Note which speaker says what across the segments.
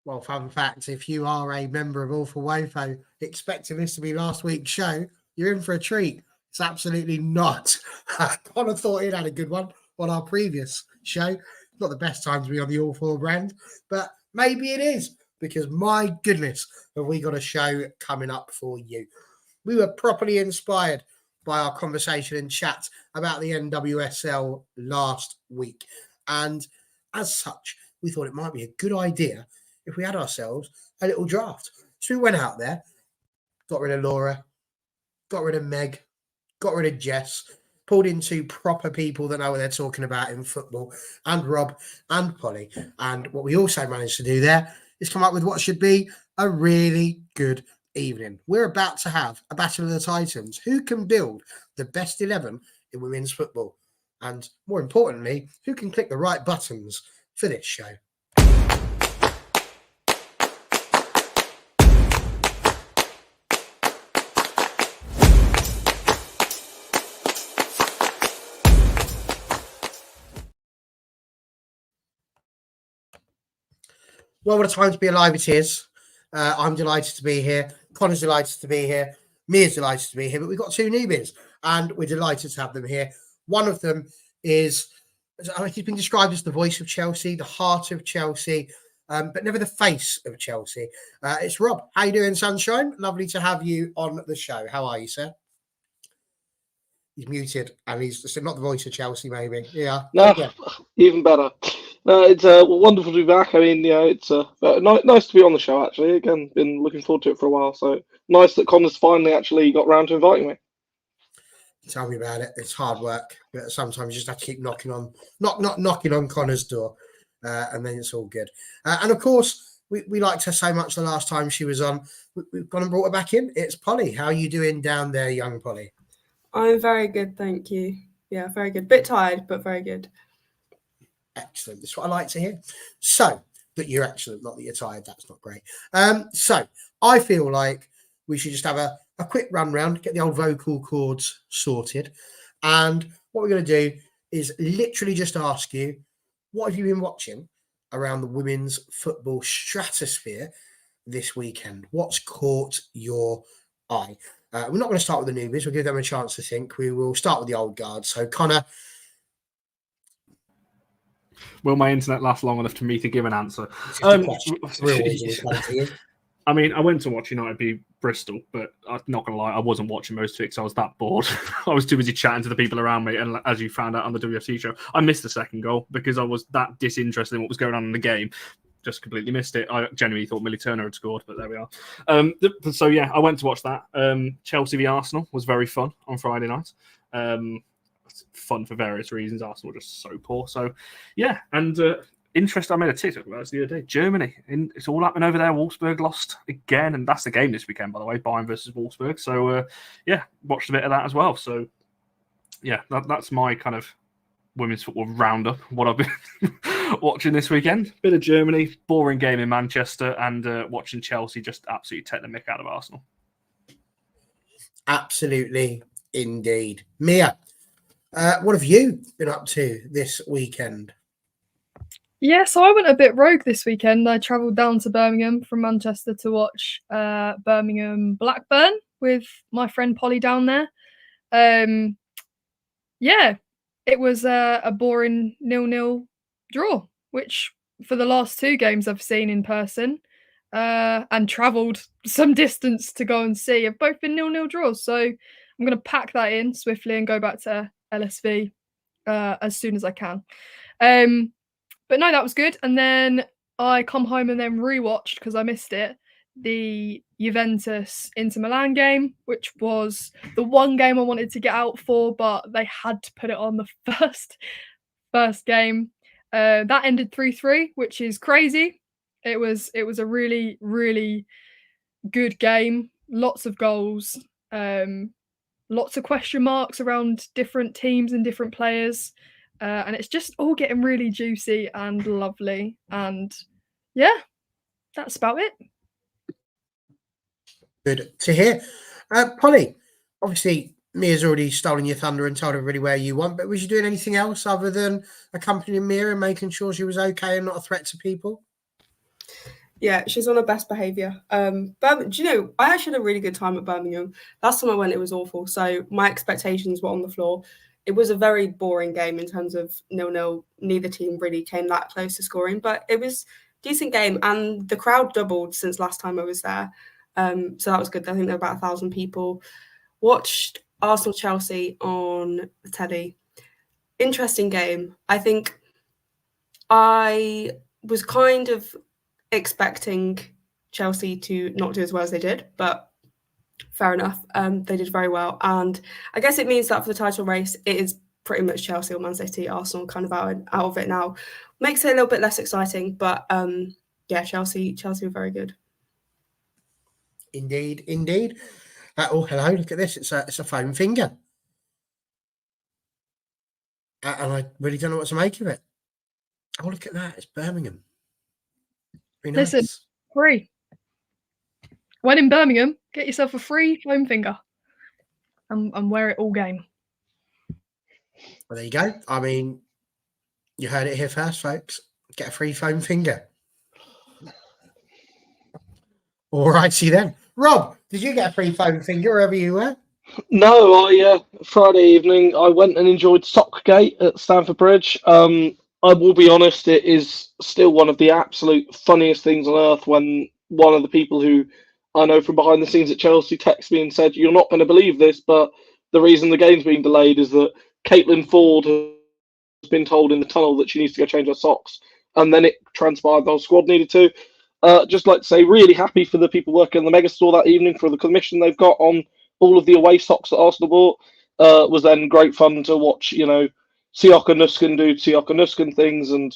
Speaker 1: Well, fun fact, if you are a member of Awful Wofo expecting this to be last week's show, you're in for a treat. It's absolutely not. Connor thought he'd had a good one on our previous show. Not the best time to be on the Awful brand, but maybe it is, because my goodness, have we got a show coming up for you. We were properly inspired by our conversation and chat about the NWSL last week. And as such, we thought it might be a good idea if we had ourselves a little draft. So we went out there, got rid of Laura, got rid of Meg, got rid of Jess, pulled in two proper people that know what they're talking about in football, and Rob and Polly. And what we also managed to do there is come up with what should be a really good evening. We're about to have a battle of the Titans. Who can build the best 11 in women's football? And more importantly, who can click the right buttons for this show? Well, what a time to be alive it is. I'm delighted to be here. Connor's delighted to be here. Mia's delighted to be here. But we've got two newbies, and we're delighted to have them here. One of them is, he's been described as the voice of Chelsea, the heart of Chelsea, but never the face of Chelsea. It's Rob. How you doing, sunshine? Lovely to have you on the show. How are you, sir? He's muted, and he's not the voice of Chelsea, maybe. Yeah.
Speaker 2: No,
Speaker 1: yeah.
Speaker 2: Even better. No, it's wonderful to be back. I mean, it's nice to be on the show, actually. Again, been looking forward to it for a while. So nice that Connor's finally actually got round to inviting me.
Speaker 1: Tell me about it. It's hard work, but sometimes you just have to keep knocking on Connor's door, and then it's all good. And of course, we liked her so much the last time she was on. We've gone and brought her back in. It's Polly. How are you doing down there, young Polly?
Speaker 3: I'm very good, thank you. Yeah, very good. Bit tired, but very good.
Speaker 1: Excellent. That's what I like to hear. So, that you're excellent, not that you're tired. That's not great. So, I feel like we should just have a quick run round, get the old vocal cords sorted. And what we're going to do is literally just ask you, what have you been watching around the women's football stratosphere this weekend? What's caught your eye? We're not going to start with the newbies. We'll give them a chance to think. We will start with the old guard. So, Connor.
Speaker 4: Will my internet last long enough for me to give an answer? I mean, I went to watch United beat Bristol, but I'm not going to lie, I wasn't watching most of it because I was that bored. I was too busy chatting to the people around me. And as you found out on the WFC show, I missed the second goal because I was that disinterested in what was going on in the game. Just completely missed it. I genuinely thought Millie Turner had scored, but there we are. So, yeah, I went to watch that. Chelsea v Arsenal was very fun on Friday night. Fun for various reasons. Arsenal were just so poor. So, yeah, and interesting. I made a TikTok about this the other day. Germany, it's all happening over there. Wolfsburg lost again, and that's the game this weekend, by the way, Bayern versus Wolfsburg. So, yeah, watched a bit of that as well. So, yeah, that's my kind of women's football roundup, what I've been watching this weekend. Bit of Germany, boring game in Manchester, and watching Chelsea just absolutely take the mick out of Arsenal.
Speaker 1: Absolutely, indeed. Mia, what have you been up to this weekend?
Speaker 5: Yeah, so I went a bit rogue this weekend. I travelled down to Birmingham from Manchester to watch Birmingham Blackburn with my friend Polly down there. Yeah, it was a boring 0-0 draw, which for the last two games I've seen in person and travelled some distance to go and see have both been 0-0 draws. So I'm going to pack that in swiftly and go back to LSV as soon as I can. But no, that was good. And then I come home and then rewatched, because I missed it, the Juventus Inter Milan game, which was the one game I wanted to get out for, but they had to put it on the first game. That ended 3-3, which is crazy. It was a really, really good game. Lots of goals. Lots of question marks around different teams and different players. And it's just all getting really juicy and lovely. And yeah, that's about it.
Speaker 1: Good to hear. Polly, obviously, Mia's already stolen your thunder and told everybody where you want, but was you doing anything else other than accompanying Mia and making sure she was okay and not a threat to people?
Speaker 3: Yeah, she's on her best behaviour. Do you know, I actually had a really good time at Birmingham. Last time I went, it was awful. So my expectations were on the floor. It was a very boring game in terms of 0-0. Neither team really came that close to scoring, but it was a decent game. And the crowd doubled since last time I was there. So that was good. I think there were about 1,000 people. Watched Arsenal-Chelsea on the telly. Interesting game. I think I was kind of expecting Chelsea to not do as well as they did, but fair enough. They did very well. And I guess it means that for the title race, it is pretty much Chelsea or Man City, Arsenal kind of out of it now. Makes it a little bit less exciting, but yeah, Chelsea were very good.
Speaker 1: Indeed. Oh, hello, look at this. It's a foam finger. And I really don't know what to make of it. Oh, look at that. It's Birmingham. Very nice.
Speaker 5: Listen, free. When in Birmingham, get yourself a free foam finger and wear it all game.
Speaker 1: Well, there you go. I mean, you heard it here first, folks. Get a free foam finger. All righty then. Rob, did you get a free foam finger wherever you were?
Speaker 2: No, Friday evening I went and enjoyed Sockgate at Stamford Bridge. I will be honest, it is still one of the absolute funniest things on earth when one of the people who I know from behind the scenes at Chelsea texted me and said, "You're not going to believe this, but the reason the game's being delayed is that Caitlin Ford has been told in the tunnel that she needs to go change her socks." And then it transpired the whole squad needed to. Just like to say, really happy for the people working in the mega store that evening for the commission they've got on all of the away socks that Arsenal bought. Was then great fun to watch, Siaka Nuskin do Siaka Nuskin things and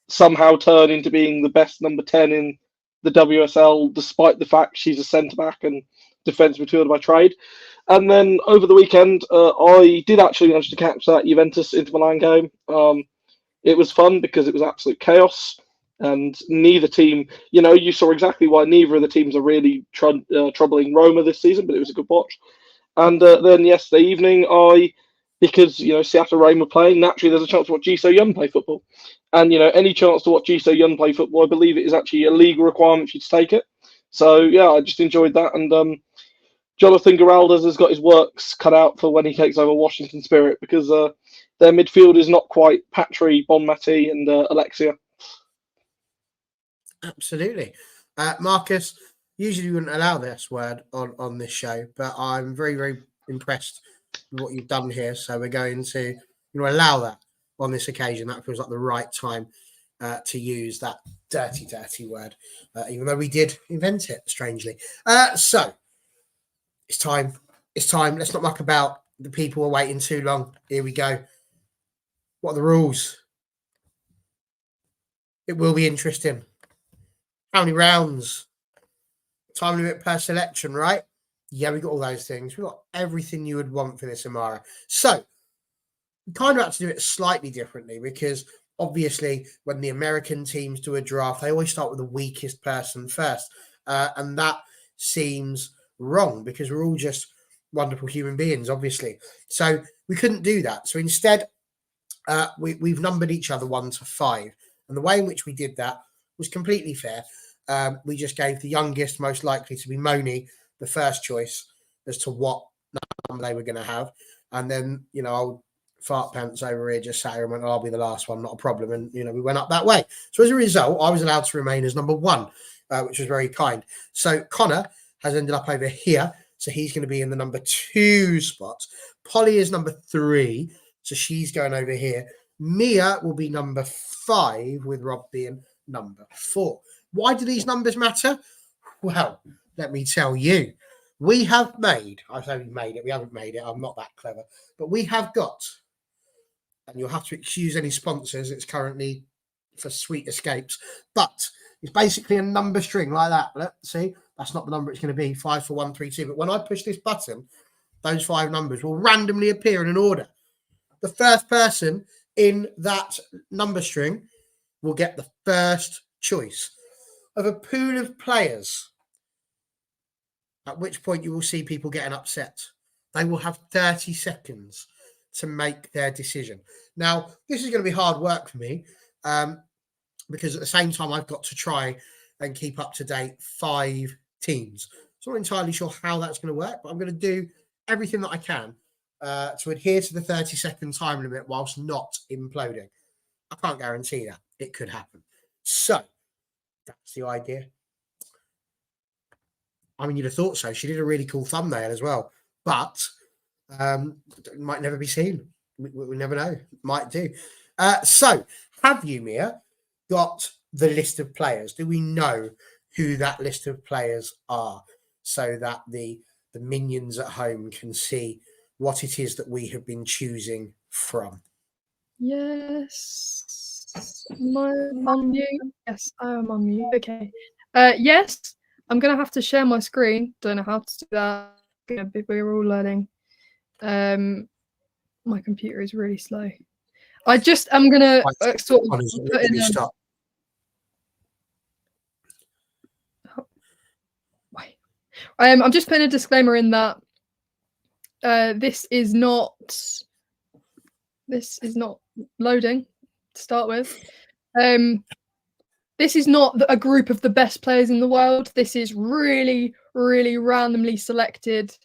Speaker 2: somehow turn into being the best number 10 in the WSL, despite the fact she's a centre-back and defence midfielder by trade. And then over the weekend, I did actually manage to catch that Juventus Inter Milan game. It was fun because it was absolute chaos. And neither team, you saw exactly why neither of the teams are really troubling Roma this season, but it was a good watch. And then yesterday evening, because Seattle Reign were playing, naturally there's a chance to watch Ji So-yun play football. And any chance to watch Ji So-yun play football, I believe it is actually a legal requirement for you to take it. So yeah, I just enjoyed that. And Jonathan Geraldes has got his works cut out for when he takes over Washington Spirit, because their midfield is not quite Patry, Bonmati, and Alexia.
Speaker 1: Absolutely. Marcus, usually we wouldn't allow this word on this show, but I'm very, very impressed with what you've done here. So we're going to allow that on this occasion. That feels like the right time to use that dirty word, even though we did invent it, strangely. So it's time. Let's not muck about. The people are waiting too long. Here we go. What are the rules? It will be interesting. How many rounds? Time limit per selection, right? Yeah, we got all those things. We got everything you would want for this, Amara. So we kind of have to do it slightly differently, because obviously when the American teams do a draft, they always start with the weakest person first. And that seems wrong, because we're all just wonderful human beings, obviously. So we couldn't do that. So instead, we've numbered each other 1 to 5. And the way in which we did that was completely fair. We just gave the youngest, most likely to be Moni, the first choice as to what number they were going to have. And then, old fart pants over here just sat here and went, I'll be the last one, not a problem. And, we went up that way. So as a result, I was allowed to remain as number 1, which was very kind. So Connor has ended up over here. So he's going to be in the number 2 spot. Polly is number 3. So she's going over here. Mia will be number 5, with Rob being number 4. Why do these numbers matter? Well, let me tell you. We have made, I say we made it, we haven't made it, I'm not that clever, but we have got, and you'll have to excuse any sponsors, it's currently for Sweet Escapes, but it's basically a number string like that. Let's see, that's not the number it's going to be, 5 4 1 3 2, but when I push this button, those 5 numbers will randomly appear in an order. The first person in that number string will get the first choice of a pool of players, at which point you will see people getting upset. They will have 30 seconds to make their decision. Now, this is going to be hard work for me, because at the same time, I've got to try and keep up to date 5 teams. So I'm not entirely sure how that's going to work, but I'm going to do everything that I can to adhere to the 30-second time limit whilst not imploding. I can't guarantee that. It could happen. So that's the idea. I mean, you'd have thought so. She did a really cool thumbnail as well, but it might never be seen. We never know. Might do. So have you, Mia, got the list of players? Do we know who that list of players are so that the minions at home can see what it is that we have been choosing from?
Speaker 5: Yes. Am I on mute? Yes, I am on mute. Okay. Yes, I'm gonna have to share my screen. Don't know how to do that. We're all learning. My computer is really slow. I'm gonna sort of put in I'm just putting a disclaimer in that this is not loading to start with. This is not a group of the best players in the world. This is really, really randomly selected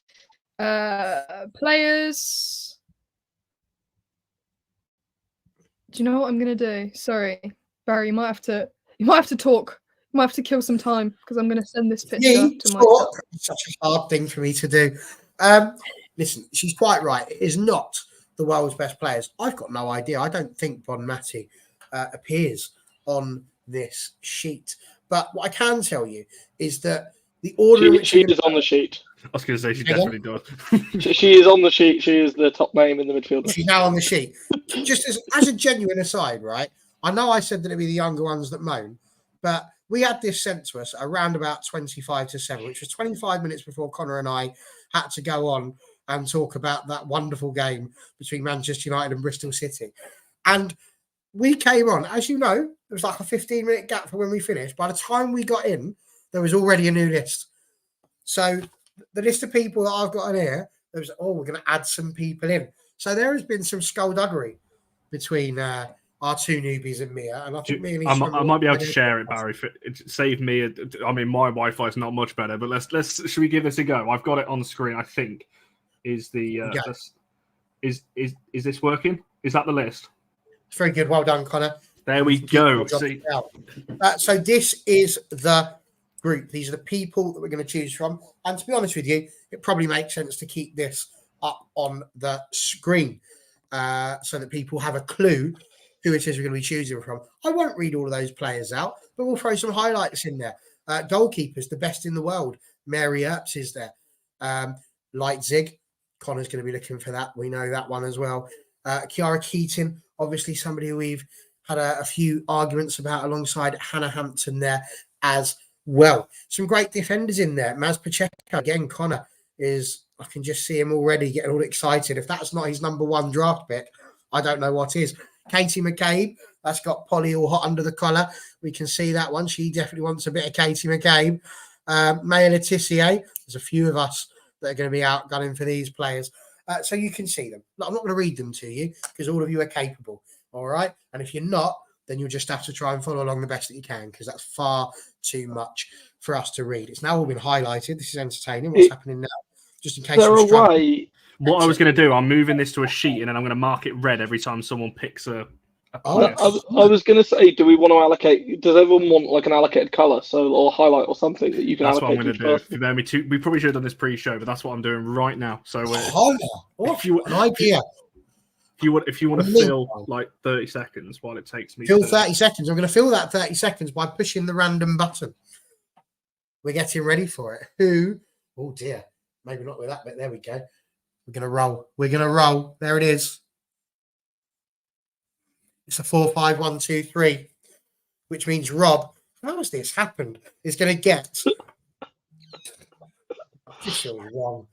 Speaker 5: players. Do you know what I'm gonna do? Sorry, Barry, you might have to talk. You might have to kill some time because I'm gonna send this picture to myself.
Speaker 1: It's such a hard thing for me to do. Listen, she's quite right. It is not the world's best players. I've got no idea. I don't think Bon Mati appears on this sheet. But what I can tell you is that the order
Speaker 2: she is on the sheet.
Speaker 4: I was going to say she definitely does.
Speaker 2: She is on the sheet. She is the top name in the midfield.
Speaker 1: She's now on the sheet. Just as a genuine aside, right? I know I said that it'd be the younger ones that moan, but we had this sent to us around about 25-7, which was 25 minutes before Connor and I had to go on and talk about that wonderful game between Manchester United and Bristol City. And we came on, as you know, there was like a 15-minute gap for when we finished. By the time we got in, there was already a new list. So the list of people that I've got in here, there was, we're going to add some people in. So there has been some skullduggery between our two newbies and Mia. And I think me and
Speaker 4: I might be able to share it, Barry. Save me. I mean, my Wi-Fi is not much better, but let's. Should we give this a go? I've got it on the screen. I think is is this working? Is that the list?
Speaker 1: It's very good. Well done, Connor.
Speaker 4: There we go.
Speaker 1: So this is the group. These are the people that we're going to choose from. And to be honest with you, it probably makes sense to keep this up on the screen so that people have a clue who it is we're going to be choosing from. I won't read all of those players out, but we'll throw some highlights in there. Goalkeepers, the best in the world. Mary Earps is there. Leitzig, Connor's going to be looking for that. We know that one as well. Kiara Keating, obviously somebody who we've had a few arguments about alongside Hannah Hampton there as well. Some great defenders in there. Maz Pacheco, again, Connor is, I can just see him already getting all excited. If that's not his number one draft pick, I don't know what is. Katie McCabe, that's got Polly all hot under the collar. We can see that one. She definitely wants a bit of Katie McCabe. Maya Letitia, there's a few of us that are going to be outgunning for these players. So you can see them. I'm not going to read them to you because all of you are capable. All right. And if you're not, then you'll just have to try and follow along the best that you can because that's far too much for us to read. It's now all been highlighted. This is entertaining. What's happening now? Just in case you're struggling.
Speaker 4: What I was going to do, I'm moving this to a sheet and then I'm going to mark it red every time someone picks a player.
Speaker 2: I was going to say, do we want to allocate? Does everyone want like an allocated color, or highlight or something that you can?
Speaker 4: That's
Speaker 2: allocate
Speaker 4: what I'm going to do. We probably should have done this pre-show, but that's what I'm doing right now. So
Speaker 1: if you an idea.
Speaker 4: If you want to fill like 30 seconds while it takes me.
Speaker 1: Fill 30 seconds. I'm going to fill that 30 seconds by pushing the random button. We're getting ready for it. Who? Oh dear. Maybe not with that bit. There we go. We're going to roll. We're going to roll. There it is. It's a 4-5-1-2-3, which means Rob, how has this happened? Is going to get. This feels wrong.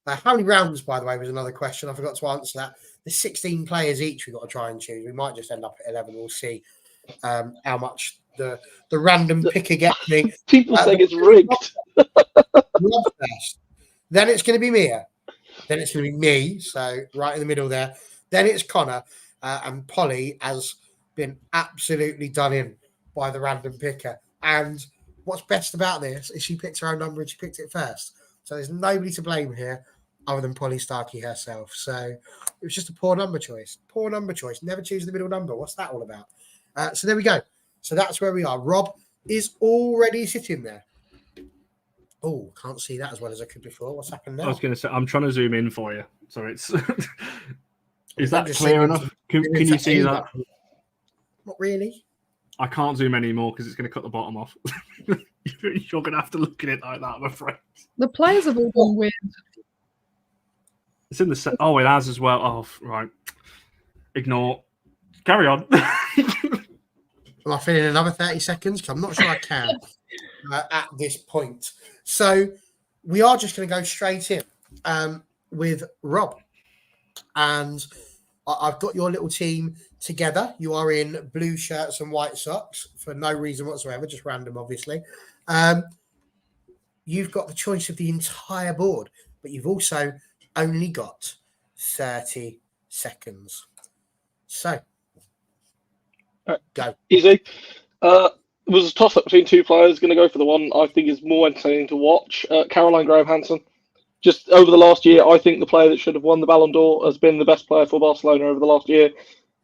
Speaker 1: How many rounds, by the way, was another question. I forgot to answer that. There's 16 players each we've got to try and choose. We might just end up at 11. We'll see how much the random picker gets me.
Speaker 2: People saying it's rigged.
Speaker 1: Rob first. Then it's going to be Mia. Then it's going to be me. So right in the middle there. Then it's Connor. And Polly has been absolutely done in by the random picker. And what's best about this is she picked her own number and she picked it first. So there's nobody to blame here other than Polly Starkey herself. So it was just a poor number choice. Poor number choice. Never choose the middle number. What's that all about? So there we go. So that's where we are. Rob is already sitting there. Oh, can't see that as well as I could before. What's happened now?
Speaker 4: I was going to say, I'm trying to zoom in for you. So it's... Is
Speaker 1: I'm
Speaker 4: that
Speaker 1: just
Speaker 4: clear
Speaker 1: saying
Speaker 4: enough? Can you see that?
Speaker 1: Not really.
Speaker 4: I can't zoom anymore because it's going to cut the bottom off. You're going to have to look at it like that, I'm afraid.
Speaker 5: The players have all gone weird.
Speaker 4: It's in the set. Oh, it has as well. Oh, right. Ignore. Carry on.
Speaker 1: Am I filling another 30 seconds? Because I'm not sure I can at this point. So we are just going to go straight in with Rob. And I've got your little team together. You are in blue shirts and white socks for no reason whatsoever, just random, obviously. You've got the choice of the entire board, but you've also only got 30 seconds. So, go.
Speaker 2: Easy. It was a toss-up between two players. Going to go for the one I think is more entertaining to watch. Caroline Graham-Hansen. Just over the last year, I think the player that should have won the Ballon d'Or has been the best player for Barcelona over the last year.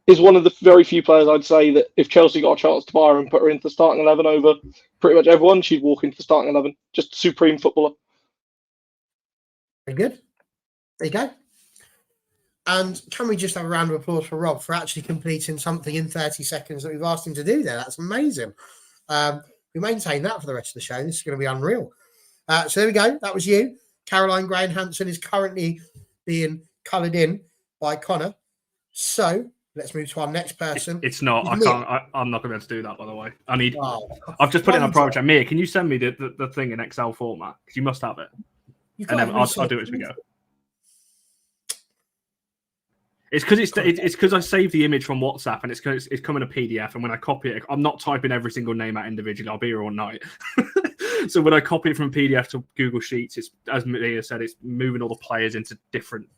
Speaker 2: Is one of the very few players I'd say that if Chelsea got a chance to buy her and put her into the starting 11 over pretty much everyone, she'd walk into the starting 11. Just a supreme footballer.
Speaker 1: Very good. There you go. And can we just have a round of applause for Rob for actually completing something in 30 seconds that we've asked him to do there? That's amazing. We maintain that for the rest of the show. This is going to be unreal. So there we go. That was you. Caroline Graham-Hansen is currently being coloured in by Connor. So let's move to our next person.
Speaker 4: It's not. I can't. I'm not going to be able to do that, by the way. I need.
Speaker 1: Oh,
Speaker 4: I've just put it in a private chat. Mia, can you send me the thing in Excel format? Because you must have it. And then I'll do it as we go. It's because I saved the image from WhatsApp and it's coming a PDF. And when I copy it, I'm not typing every single name out individually. I'll be here all night. So when I copy it from PDF to Google Sheets, it's, as Mia said, it's moving all the players into different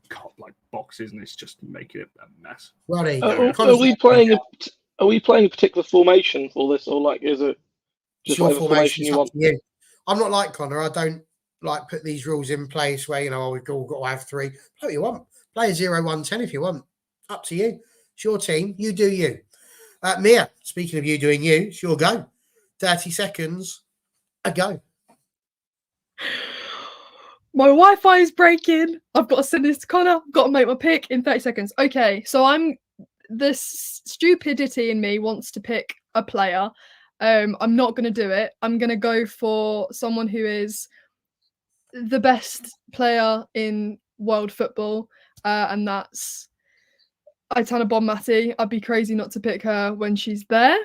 Speaker 4: boxes and it's just making it a mess.
Speaker 1: Well,
Speaker 2: are we playing a particular formation for this, or is it just
Speaker 1: your
Speaker 2: whatever formation you want?
Speaker 1: You. I'm not like Connor. I don't put these rules in place where we've all got to have three. Play what you want. Play a 0-1-10 if you want. Up to you. It's your team. You do you. Mia, speaking of you doing you, it's your go. 30 seconds. A go.
Speaker 5: My Wi-Fi is breaking. I've got to send this to Connor. I've got to make my pick in 30 seconds. Okay, so this stupidity in me wants to pick a player. I'm not going to do it. I'm going to go for someone who is the best player in world football, and that's Aitana Bonmati. I'd be crazy not to pick her when she's there.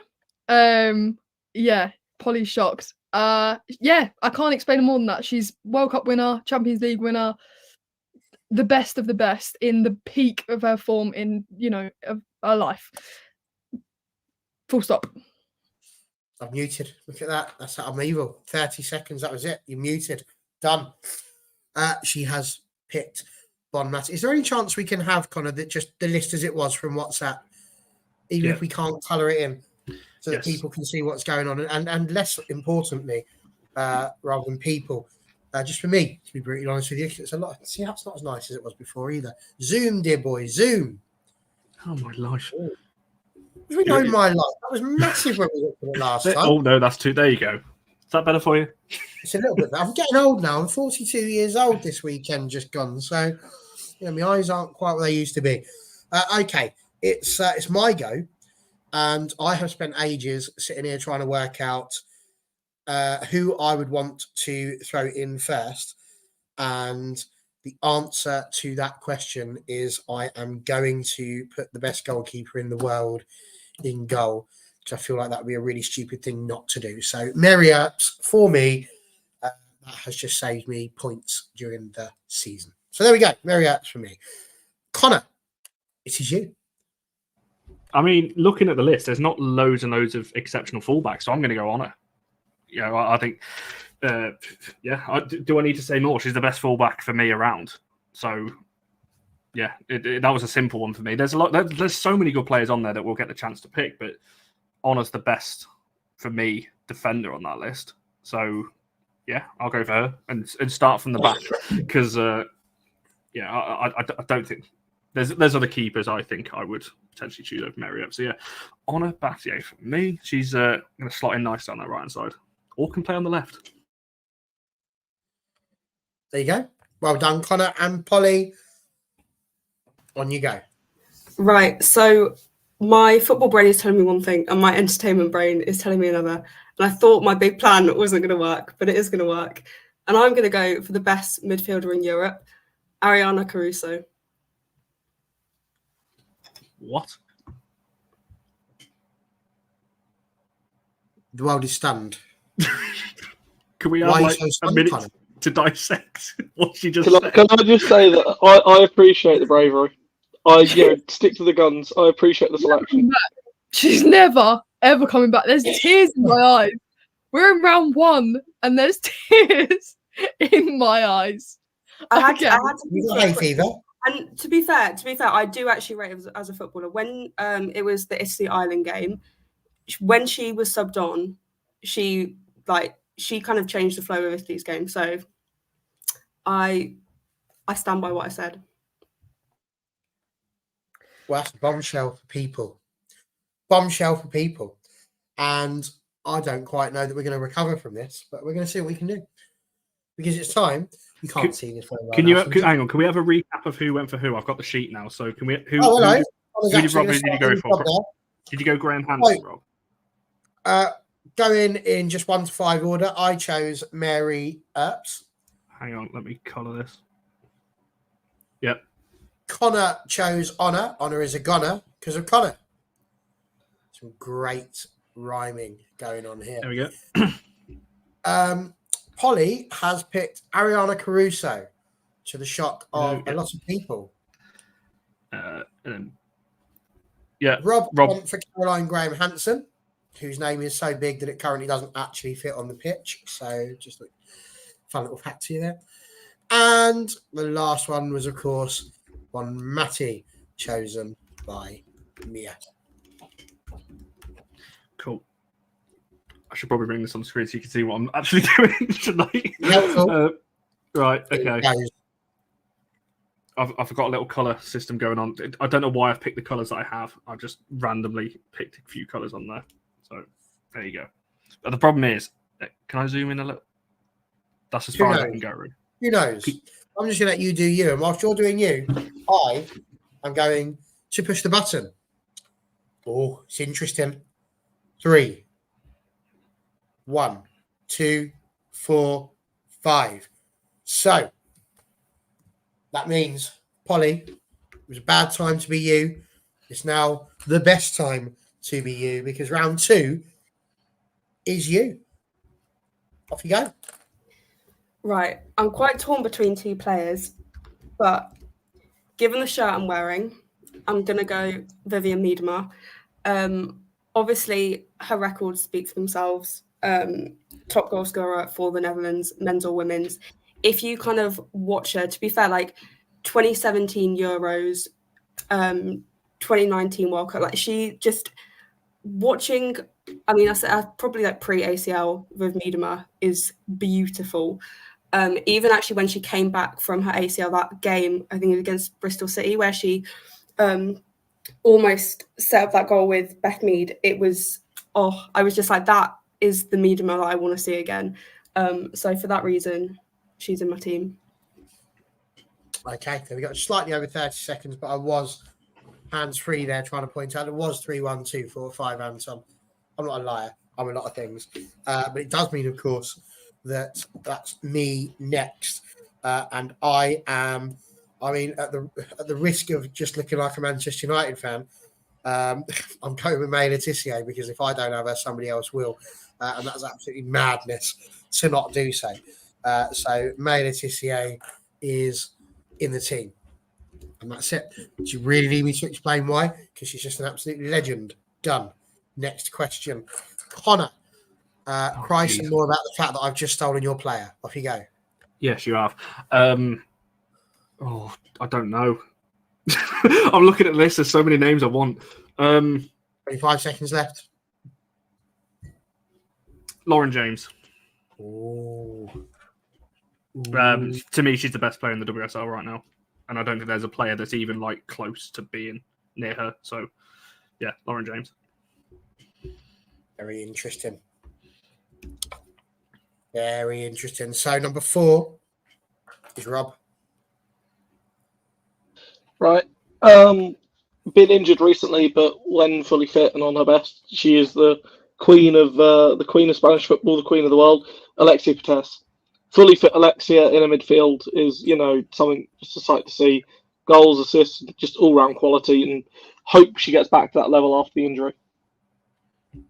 Speaker 5: Yeah, Polly's shocked. Yeah, I can't explain more than that. She's World Cup winner, Champions League winner, the best of the best in the peak of her form in, of her life. Full stop.
Speaker 1: I've muted. Look at that. That's I'm evil. 30 seconds. That was it. You're muted. Done. She has picked Bonmati. Is there any chance we can have, Connor, that just the list as it was from WhatsApp, even if we can't colour it in, so that people can see what's going on? And less importantly, rather than people, just for me, to be brutally honest with you, it's a lot. See, that's not as nice as it was before either. Zoom, dear boy, Zoom.
Speaker 4: Oh, my life.
Speaker 1: You know my life. That was massive when we looked at it last time.
Speaker 4: Oh, no, that's two. There you go. Is that better for you?
Speaker 1: It's a little bit. I'm getting old now. I'm 42 years old this weekend, just gone. So, my eyes aren't quite what they used to be. Okay, it's my go, and I have spent ages sitting here trying to work out who I would want to throw in first. And the answer to that question is I am going to put the best goalkeeper in the world in goal, because I feel like that would be a really stupid thing not to do. So Mary Earps, for me, that has just saved me points during the season. So there we go. Mary Earps for me. Connor, it is you.
Speaker 4: I mean, looking at the list, there's not loads and loads of exceptional fullbacks, so I'm going to go on her. I think, do I need to say more? She's the best fullback for me around. So, yeah, that was a simple one for me. There's so many good players on there that we'll get the chance to pick, but Honor's the best, for me, defender on that list. So, yeah, I'll go for her and start from the back because, I don't think there's other keepers I think I would potentially choose over Mary Earps. So, yeah, Honor Battier for me. She's going to slot in nice on that right-hand side. Or can play on the left.
Speaker 1: There you go. Well done, Connor and Polly. On you go.
Speaker 3: Right. So my football brain is telling me one thing and my entertainment brain is telling me another. And I thought my big plan wasn't going to work, but it is going to work. And I'm going to go for the best midfielder in Europe, Ariana Caruso.
Speaker 4: What?
Speaker 1: The world is stunned.
Speaker 4: Can we have
Speaker 1: Why are you
Speaker 4: like
Speaker 1: so
Speaker 4: a
Speaker 1: stunned,
Speaker 4: minute
Speaker 1: Connor?
Speaker 4: to dissect what she just
Speaker 2: Can
Speaker 4: said?
Speaker 2: I just say that I appreciate the bravery. Stick to the guns. I appreciate the selection.
Speaker 5: She's never ever coming back. There's tears in my eyes. We're in round 1 and there's tears in my eyes.
Speaker 3: I had
Speaker 5: Okay.
Speaker 3: to
Speaker 1: You got hay fever.
Speaker 3: And to be fair, I do actually rate her as a footballer. When it was the Italy Ireland game, when she was subbed on, she kind of changed the flow of Italy's game. So I stand by what I said.
Speaker 1: Well, that's a bombshell for people. Bombshell for people. And I don't quite know that we're going to recover from this, but we're going to see what we can do. Because it's time. You can't see this very well.
Speaker 4: Can
Speaker 1: now,
Speaker 4: you
Speaker 1: so just-
Speaker 4: hang on? Can we have a recap of who went for who? I've got the sheet now. So can we? Who?
Speaker 1: Oh, hello.
Speaker 4: Who did Rob? Who did you go for? Did you go Graham Hansen, Rob?
Speaker 1: Going in just 1 to 5 order, I chose Mary Earps.
Speaker 4: Hang on, let me colour this. Yep.
Speaker 1: Connor chose Honor. Honor is a goner because of Connor. Some great rhyming going on here.
Speaker 4: There we go.
Speaker 1: Polly has picked Ariana Caruso, to the shock of a lot of people.
Speaker 4: And then, yeah,
Speaker 1: Rob went for Caroline Graham Hansen, whose name is so big that it currently doesn't actually fit on the pitch. So just a fun little fact to you there. And the last one was, of course, one Matty, chosen by Mia.
Speaker 4: Cool. I should probably bring this on screen so you can see what I'm actually doing tonight. Right, okay. I've got a little colour system going on. I don't know why I've picked the colours that I have. I've just randomly picked a few colours on there. So there you go. But the problem is, can I zoom in a little? That's as far as I can go, really.
Speaker 1: Who knows? I'm just going to let you do you. And whilst you're doing you, I am going to push the button. Oh, it's interesting. 3, 1, 2, 4, 5. So that means, Polly, it was a bad time to be you. It's now the best time to be you because round 2 is you. Off you go.
Speaker 3: Right. I'm quite torn between 2 players, but given the shirt I'm wearing, I'm going to go Vivian Miedema. Obviously, her records speak for themselves. Top goal scorer for the Netherlands, men's or women's. If you kind of watch her, to be fair, like 2017 Euros, 2019 World Cup, like she just watching, I mean, I probably like pre-ACL with Miedema is beautiful. Even actually when she came back from her ACL, that game, I think it was against Bristol City, where she almost set up that goal with Beth Mead, it was, I was just like, that is the Miedema that I want to see again. So for that reason, she's in my team.
Speaker 1: Okay, so we got slightly over 30 seconds, but I was hands-free there trying to point out it was 3, 1, 2, 4, 5 and some. I'm not a liar. I'm a lot of things. But it does mean, of course, that that's me next. And I am, I mean, at the risk of just looking like a Manchester United fan, I'm going with May Letitia because if I don't have her, somebody else will. And that's absolutely madness to not do so. So May Letitia is in the team. And that's it. Do you really need me to explain why? Because she's just an absolute legend. Done. Next question. Connor, cry some more about the fact that I've just stolen your player. Off you go.
Speaker 4: Yes, you have. I don't know. I'm looking at this. There's so many names I want.
Speaker 1: 25 seconds left.
Speaker 4: Lauren James.
Speaker 1: Ooh.
Speaker 4: To me, she's the best player in the WSL right now, and I don't think there's a player that's even like close to being near her. So, yeah, Lauren James.
Speaker 1: Very interesting. Very interesting. So number 4 is Rob.
Speaker 2: Right. Been injured recently, but when fully fit and on her best, she is the queen of Spanish football, the queen of the world, Alexia Putellas. Fully fit Alexia in a midfield is, something just a sight to see. Goals, assists, just all round quality, and hope she gets back to that level after the injury.
Speaker 1: There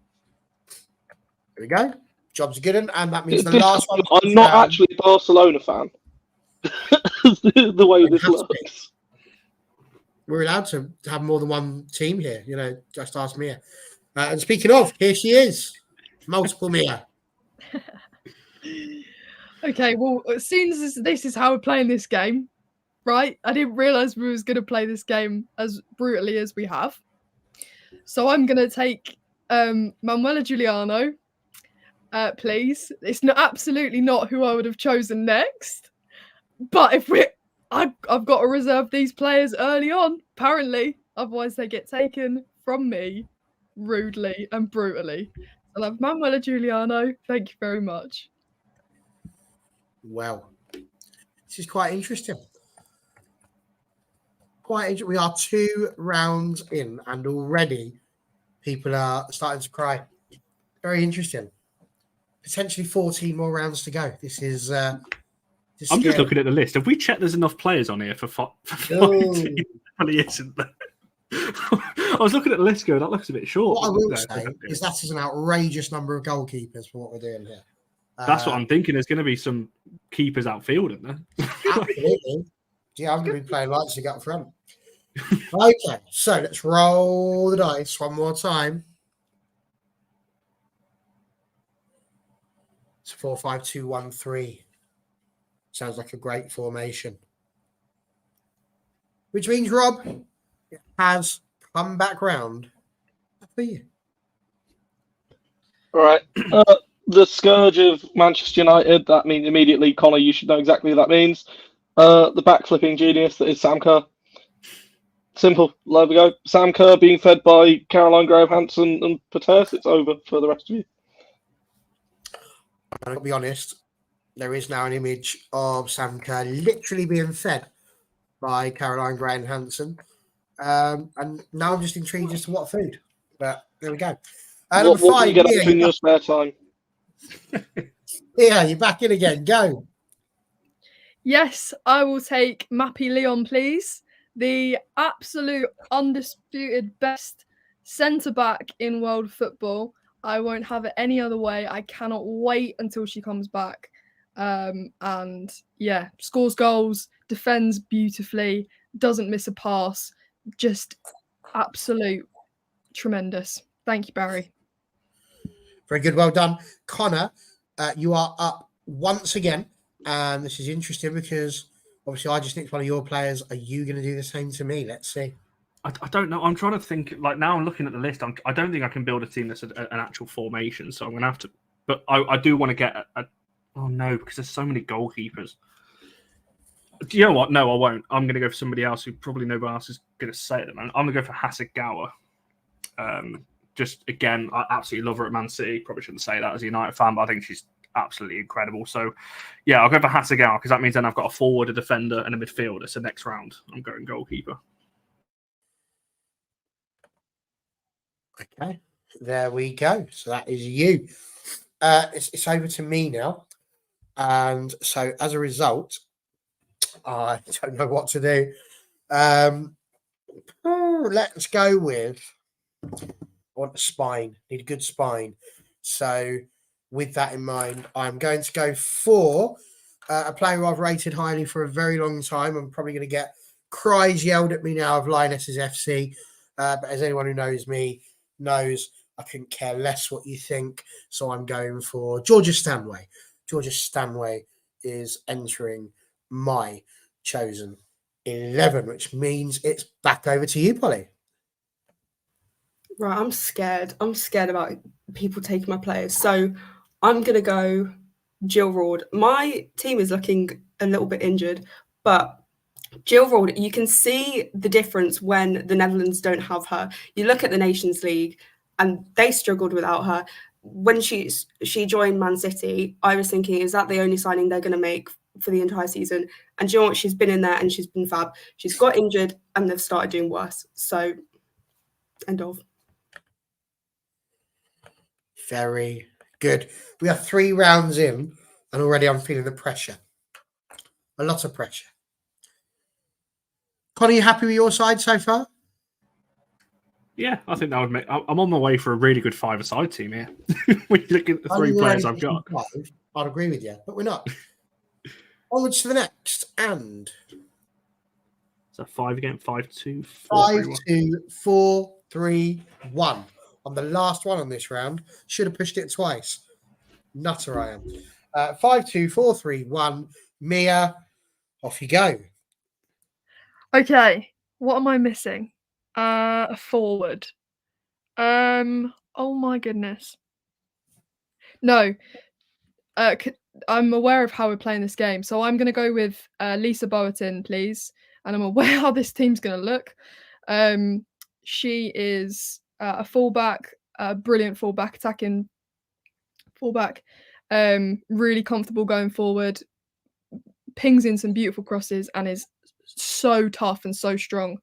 Speaker 1: we go. Job's good, and that means the last one.
Speaker 2: I'm not actually a Barcelona fan. The way this looks.
Speaker 1: We're allowed to have more than one team here. Just ask Mia. And speaking of, here she is. Multiple Mia.
Speaker 5: Okay, well, as soon as this is how we're playing this game, right? I didn't realise we was going to play this game as brutally as we have. So I'm going to take Manuela Giuliano, please. It's absolutely not who I would have chosen next. But I've got to reserve these players early on, apparently. Otherwise, they get taken from me rudely and brutally. I'll have Manuela Giuliano. Thank you very much.
Speaker 1: Well, this is quite interesting. We are 2 rounds in, and already people are starting to cry. Very interesting. Potentially 14 more rounds to go. This is.
Speaker 4: I'm just looking at the list. Have we checked there's enough players on here for 14? Probably isn't there. I was looking at the list going, that looks a bit short.
Speaker 1: What I will say is that is an outrageous number of goalkeepers for what we're doing here.
Speaker 4: That's what I'm thinking. There's going to be some keepers outfield in there.
Speaker 1: Absolutely. Yeah, I'm going to be playing Leipzig up front. Okay, so let's roll the dice one more time. It's 4-5-2-1-3. Sounds like a great formation. Which means, Rob, it has come back round for you.
Speaker 2: All right. The scourge of Manchester United, that means immediately, Connor, you should know exactly what that means. The backflipping genius that is Sam Kerr. Simple. There we go. Sam Kerr being fed by Caroline Graham-Hansen and Putellas. It's over for the rest of you.
Speaker 1: I'll be honest, there is now an image of Sam Kerr literally being fed by Caroline Graham-Hansen. And now I'm just intrigued as to what food. But there we go.
Speaker 2: What do you get up to in your spare time?
Speaker 1: Yeah, you're back in again. Go.
Speaker 5: Yes, I will take Mappy Leon, please. The absolute undisputed best centre-back in world football. I won't have it any other way. I cannot wait until she comes back. And yeah, scores goals, defends beautifully, doesn't miss a pass. Just absolute tremendous. Thank you, Barry.
Speaker 1: Very good. Well done. Connor, you are up once again. And this is interesting because obviously I just nicked one of your players. Are you going to do the same to me? Let's see.
Speaker 4: I don't know. I'm trying to think. Like now, I'm looking at the list. I don't think I can build a team that's an actual formation. So I'm going to have to. But I do want to get oh no, because there's so many goalkeepers. Do you know what? No, I won't. I'm going to go for somebody else who probably nobody else is going to say at the moment. I'm going to go for Hasegawa. Just again, I absolutely love her at Man City. Probably shouldn't say that as a United fan, but I think she's absolutely incredible. So yeah, I'll go for Hasegawa because that means then I've got a forward, a defender, and a midfielder. So next round, I'm going goalkeeper.
Speaker 1: Okay, there we go. So that is you. It's over to me now. And so as a result, I don't know what to do. Let's go with, I want a spine, need a good spine. So with that in mind, I'm going to go for a player who I've rated highly for a very long time. I'm probably going to get cries yelled at me now of Lionesses FC. But as anyone who knows me knows, I couldn't care less what you think. So I'm going for Georgia Stanway. Georgia Stanway is entering my chosen 11, which means it's back over to you, Polly.
Speaker 3: Right, I'm scared. I'm scared about people taking my players. So I'm going to go Jill Roord. My team is looking a little bit injured, but Jill Roord, you can see the difference when the Netherlands don't have her. You look at the Nations League and they struggled without her. When she joined Man City, I was thinking, is that the only signing they're going to make for the entire season? And do you know what? She's been in there and she's been fab. She's got injured and they've started doing worse. So, end of.
Speaker 1: Very good. We are 3 rounds in, and already I'm feeling the pressure. A lot of pressure. Connie, you happy with your side so far?
Speaker 4: Yeah, I think that would make. I'm on my way for a really good 5-a-side team here. When you look at the 3 players I've got,
Speaker 1: I'd agree with you, but we're not. Onwards to the next, and
Speaker 4: so 5 again, 5-2,
Speaker 1: 4 3 1. I'm the last one on this round. Should have pushed it twice. Nutter I am. 5-2, 4 3 1. Mia, off you go.
Speaker 5: Okay, what am I missing? A forward. Oh my goodness. No. I'm aware of how we're playing this game, so I'm going to go with Lisa Bowerton, please. And I'm aware how this team's going to look. She is a fullback, a brilliant fullback, attacking fullback. Really comfortable going forward. Pings in some beautiful crosses and is so tough and so strong.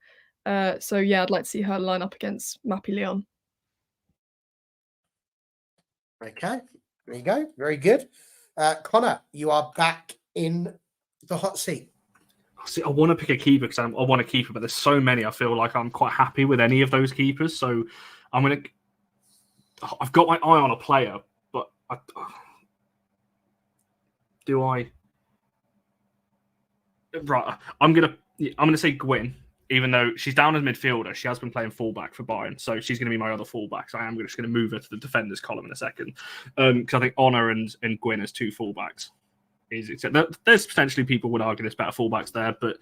Speaker 5: So yeah, I'd like to see her line up against Mappy Leon.
Speaker 1: Okay, there you go. Very good. Connor, you are back in the hot seat.
Speaker 4: See, I want to pick a keeper because I want a keeper, but there's so many. I feel like I'm quite happy with any of those keepers. So I've got my eye on a player, but do I? Right, I'm gonna say Gwyn, even though she's down as midfielder. She has been playing fullback for Bayern, so she's gonna be my other fullback. So I am just gonna move her to the defenders column in a second, because I think Honor and Gwyn as 2 fullbacks. There's potentially people would argue there's better fullbacks there, but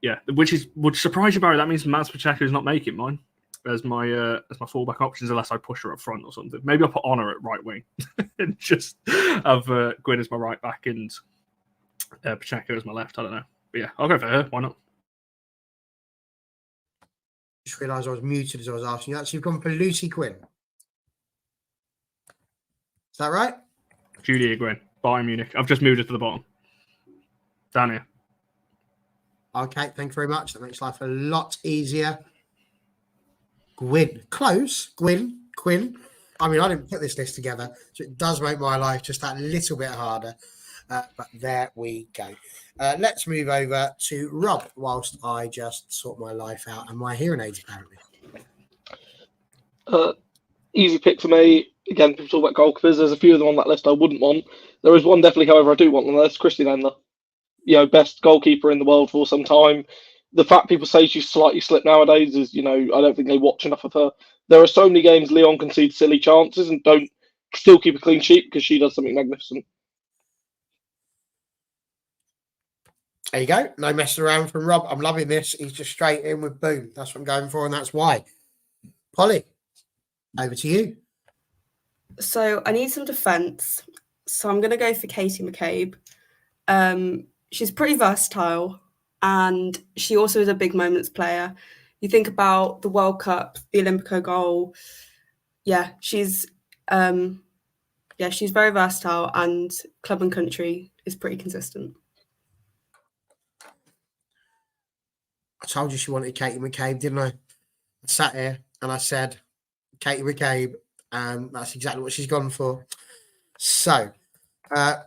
Speaker 4: yeah, which would surprise you, Barry. That means Mads Pacheco is not making mine as my fullback options unless I push her up front or something. Maybe I'll put Honor at right wing and just have Gwyn as my right back and Pacheco as my left. I don't know, but yeah, I'll go for her. Why not?
Speaker 1: Just realised I was muted as I was asking you. Actually, you've gone for Lucy Quinn. Is that right?
Speaker 4: Julia Gwyn, Bayern Munich. I've just moved it to the bottom. Down here.
Speaker 1: Okay, thank you very much. That makes life a lot easier. Gwyn. Close. Gwyn. Quinn. I mean, I didn't put this list together, so it does make my life just that little bit harder. But there we go. Let's move over to Rob whilst I just sort my life out and my hearing aids, apparently.
Speaker 2: Easy pick for me. Again, people talk about goalkeepers. There's a few of them on that list I wouldn't want. There is one definitely, however, I do want on the list. Christine Endler. Best goalkeeper in the world for some time. The fact people say she's slightly slipped nowadays is, I don't think they watch enough of her. There are so many games Leon concede silly chances and don't still keep a clean sheet because she does something magnificent.
Speaker 1: There you go. No messing around from Rob. I'm loving this. He's just straight in with boom. That's what I'm going for, and that's why. Polly, over to you.
Speaker 3: So I need some defence. So I'm going to go for Katie McCabe. She's pretty versatile, and she also is a big moments player. You think about the World Cup, the Olympico goal. Yeah, she's very versatile, and club and country is pretty consistent.
Speaker 1: I told you she wanted Katie McCabe, didn't I? I sat here and I said Katie McCabe, and that's exactly what she's gone for. So, I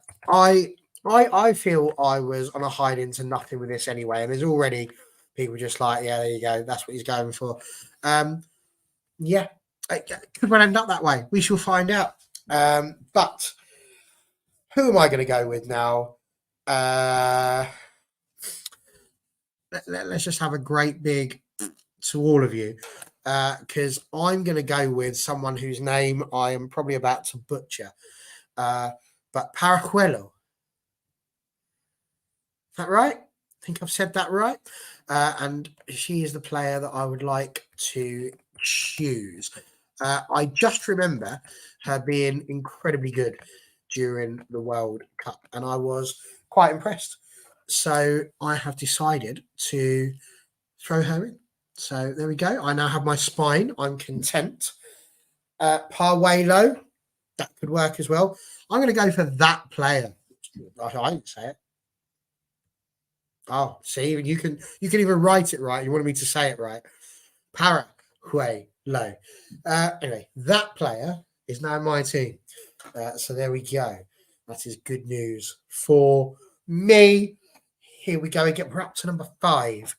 Speaker 1: feel I was on a hide into nothing with this anyway, and there's already people just like, yeah, there you go, that's what he's going for. Yeah, it could well end up that way. We shall find out. But who am I going to go with now? Let's just have a great big to all of you, because I'm going to go with someone whose name I am probably about to butcher, but Paracuelo. Is that right? I think I've said that right. And she is the player that I would like to choose. I just remember her being incredibly good during the World Cup, and I was quite impressed. So I have decided to throw her in. So there we go. I now have my spine. I'm content. Parwelo, that could work as well. I'm going to go for that player. I didn't say it. Oh, see, you can even write it right. You wanted me to say it right. Parwelo. Anyway, that player is now my team. So there we go. That is good news for me. Here we go again. We're up to number 5.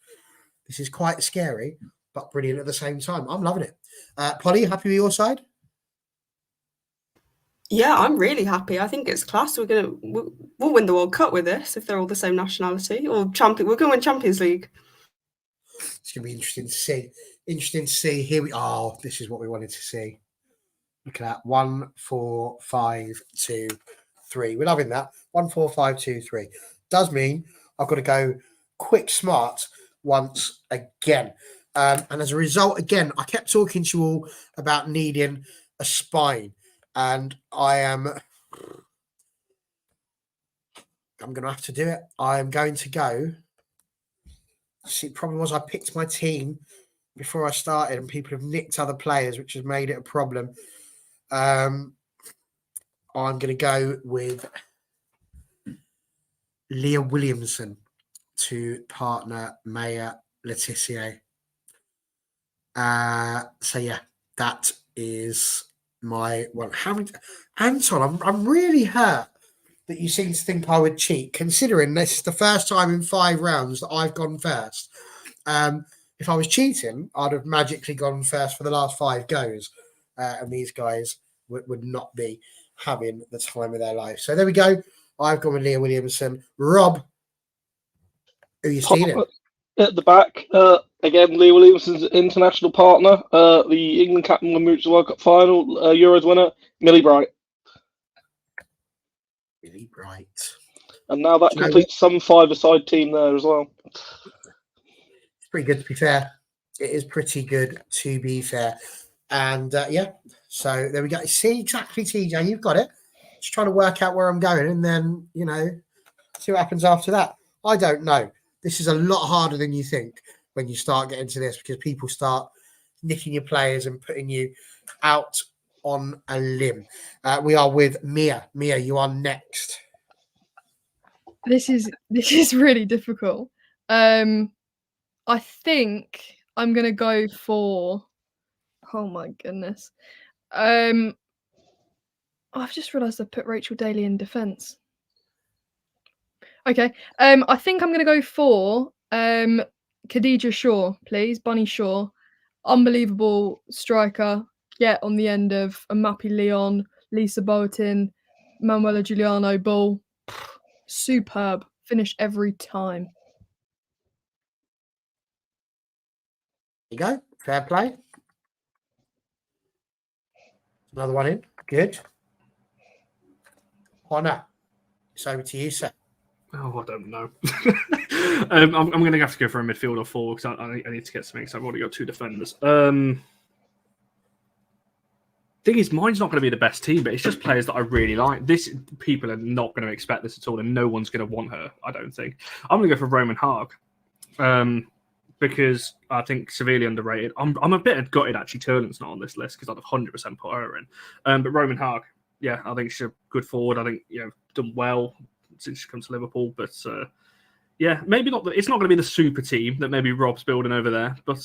Speaker 1: This is quite scary, but brilliant at the same time. I'm loving it. Polly, happy with your side?
Speaker 3: Yeah, I'm really happy. I think it's class. We'll win the World Cup with this if they're all the same nationality, or champion. We're going to win Champions League.
Speaker 1: It's going to be interesting to see. Interesting to see. Here we are. This is what we wanted to see. Look at that. 1, 4, 5, 2, 3. We're loving that. 1, 4, 5, 2, 3. Does mean I've got to go quick smart once again. And as a result, again, I kept talking to you all about needing a spine. And I'm going to have to do it. I'm going to go. See, the problem was I picked my team before I started and people have nicked other players, which has made it a problem. I'm going to go with Leah Williamson to partner Maya Letitia. So yeah, that is my one. Anton, I'm really hurt that you seem to think I would cheat, considering this is the first time in 5 rounds that I've gone first. If I was cheating, I'd have magically gone first for the last 5 goes, and these guys would not be having the time of their life. So there we go. I've gone with Leah Williamson. Rob, who are you stealing?
Speaker 2: At the back, again, Leah Williamson's international partner, the England captain when we reached the World Cup final, Euros winner, Millie Bright.
Speaker 1: Millie Bright.
Speaker 2: And now that completes some 5-a-side team there as well.
Speaker 1: It's pretty good, to be fair. It is pretty good, to be fair. And yeah, so there we go. See, exactly, TJ, you've got it. Just trying to work out where I'm going and then, see what happens after that. I don't know. This is a lot harder than you think when you start getting to this, because people start nicking your players and putting you out on a limb. We are with Mia. Mia, you are next.
Speaker 5: This is really difficult. I think I'm gonna go for. Oh my goodness. I've just realised I put Rachel Daly in defence. Okay. I think I'm gonna go for Khadija Shaw, please. Bunny Shaw. Unbelievable striker. Get on the end of a Mappy Leon, Lisa Boatin, Manuela Giuliano ball. Superb. Finish every time.
Speaker 1: There you go. Fair play. Another one in. Good. Honor. It's over to you, sir.
Speaker 4: Oh, I don't know. I'm going to have to go for a midfield or 4 because I need to get something. So I've already got 2 defenders. Thing is, mine's not going to be the best team, but it's just players that I really like. People are not going to expect this at all, and no one's going to want her, I don't think. I'm going to go for Roman Haag because I think severely underrated. I'm a bit gutted, actually, Turlin's not on this list because I'd have 100% put her in. But Roman Haag, yeah, I think she's a good forward. I think, done well since she comes to Liverpool. But, yeah, maybe not. It's not going to be the super team that maybe Rob's building over there. But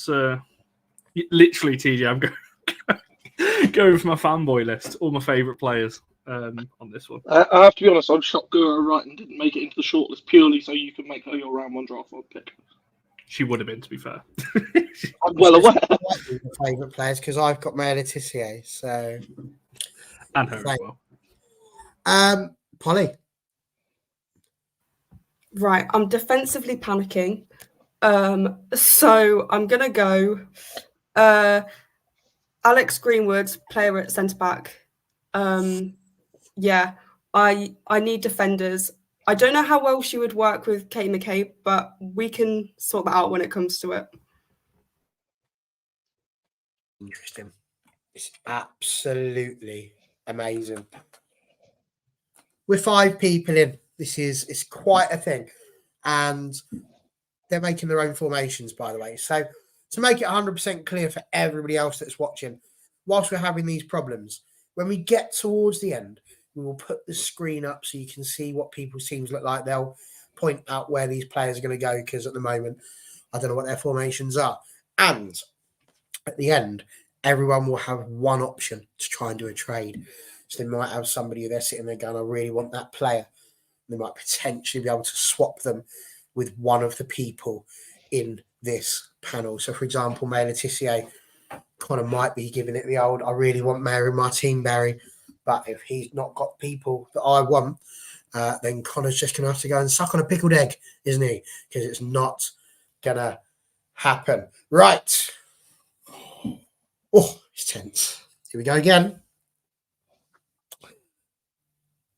Speaker 4: literally, TJ, I'm going for my fanboy list, all my favourite players on this one.
Speaker 2: I have to be honest, I'm shocked Gura Wrighton didn't make it into the shortlist purely so you could make her your round 1 draft pick.
Speaker 4: She would have been, to be fair.
Speaker 2: I'm well aware.
Speaker 1: My favourite players because I've got Maya Letitia, so
Speaker 4: And her as well.
Speaker 1: Polly.
Speaker 3: Right, I'm defensively panicking. So I'm gonna go Alex Greenwood, player at centre back. Yeah, I need defenders. I don't know how well she would work with Katie McCabe, but we can sort that out when it comes to it.
Speaker 1: Interesting. It's absolutely amazing. we're 5 people in. It's quite a thing. And they're making their own formations, by the way. So to make it 100% clear for everybody else that's watching, whilst we're having these problems, when we get towards the end, we will put the screen up so you can see what people's teams look like. They'll point out where these players are going to go, because at the moment, I don't know what their formations are. And at the end, everyone will have one option to try and do a trade. So they might have somebody who they're sitting there going, I really want that player. They might potentially be able to swap them with one of the people in this panel. So, for example, May Letitia kind of might be giving it the old, I really want Mary Martin Barry, but if he's not got people that I want, then Connor's just going to have to go and suck on a pickled egg, isn't he? Because it's not going to happen. Right. Oh, it's tense. Here we go again.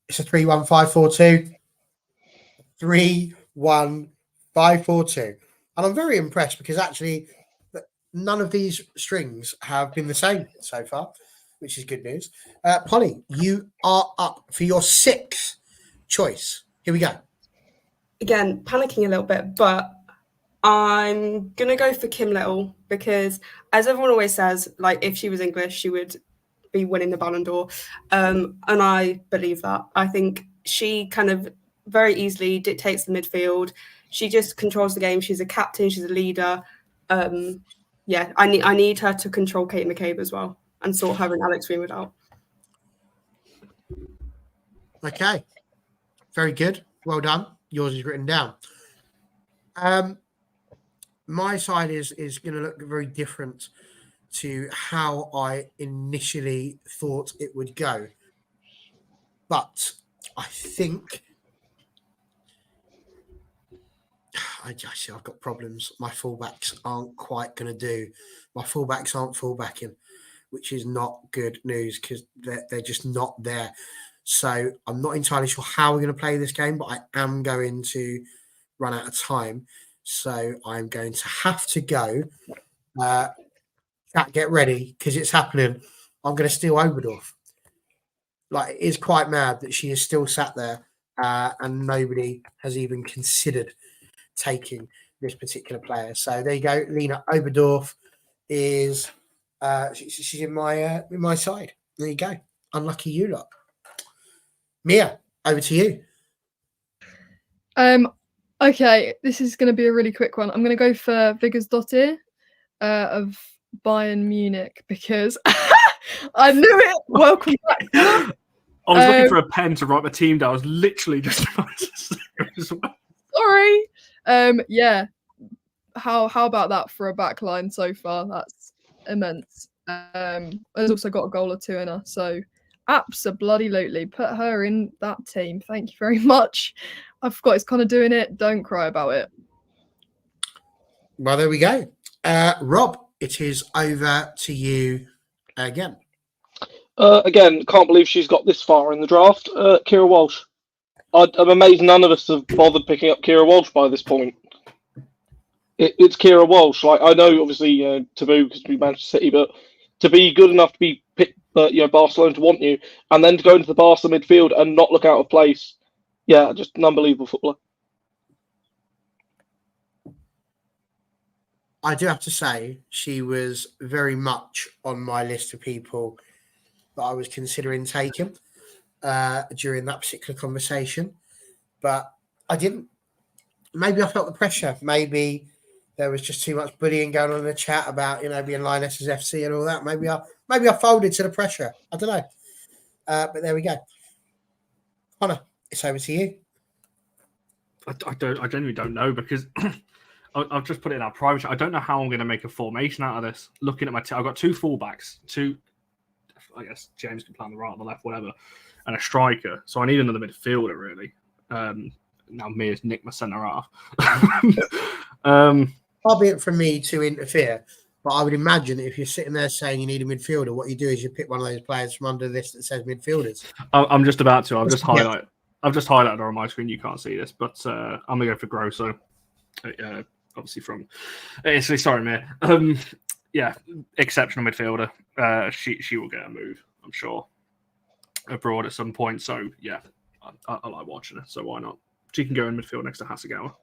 Speaker 1: It's a 3-1-5-4-2. 3-1-5-4-2. And I'm very impressed because actually none of these strings have been the same so far, which is good news. Polly, you are up for your 6th choice. Here we go.
Speaker 3: Again, panicking a little bit, but I'm going to go for Kim Little because, as everyone always says, like if she was English, she would be winning the Ballon d'Or. And I believe that. I think she kind of very easily dictates the midfield. She just controls the game. She's a captain. She's a leader. Yeah, I need her to control Kate McCabe as well and sort her and Alex Greenwood out.
Speaker 1: Okay. Very good. Well done. Yours is written down. My side is going to look very different to how I initially thought it would go. But I think I've got problems. My fullbacks aren't quite going to do. My fullbacks aren't fullbacking, which is not good news because they're just not there. So I'm not entirely sure how we're going to play this game, but I am going to run out of time. So I'm going to have to go. Chat, get ready because it's happening. I'm going to steal Oberdorf. Like, it is quite mad that she is still sat there and nobody has even considered taking this particular player. So there you go. Lena Oberdorf is she's in my side. There you go. Unlucky you lot. Mia, over to you.
Speaker 5: Okay, this is going to be a really quick one. I'm going to go for Vigersdottir of Bayern Munich because I knew it. Welcome back.
Speaker 4: I was looking for a pen to write my team down. I was literally just about to say it as well.
Speaker 5: Sorry. Yeah. How about that for a back line so far? That's immense. Has also got a goal or two in her, so absolutely put her in that team. Thank you very much. I forgot it's kind of doing it. Don't cry about it.
Speaker 1: Well, there we go. Rob, it is over to you again.
Speaker 2: Again, can't believe she's got this far in the draft. Kira Walsh. I'm amazed none of us have bothered picking up Kira Walsh by this point. It's Kira Walsh. Like, I know, obviously, taboo because we Manchester City, but to be good enough to be picked, Barcelona to want you, and then to go into the Barca midfield and not look out of place. Yeah, just an unbelievable footballer.
Speaker 1: I do have to say she was very much on my list of people that I was considering taking during that particular conversation, but I didn't. Maybe I felt the pressure. Maybe there was just too much bullying going on in the chat about being Lionesses FC and all that. Maybe I folded to the pressure. I don't know, but there we go. Connor, it's over to you.
Speaker 4: I genuinely don't know because I've just put it in our private chat. I don't know how I'm going to make a formation out of this. Looking at my team, I've got 2 fullbacks, 2. I guess James can play on the right or the left, whatever, and a striker. So I need another midfielder, really. Now Mia's nicked my centre half.
Speaker 1: Far be it from me to interfere, but I would imagine if you're sitting there saying you need a midfielder, what you do is you pick one of those players from under this that says midfielders.
Speaker 4: I'm just about to. I've just highlighted on my screen. You can't see this, but I'm gonna go for Grosso. Obviously from Italy. Sorry, Mia. Yeah, exceptional midfielder. She will get a move, I'm sure, abroad at some point. So yeah, I like watching her, so why not? She can go in midfield next to Hasegawa.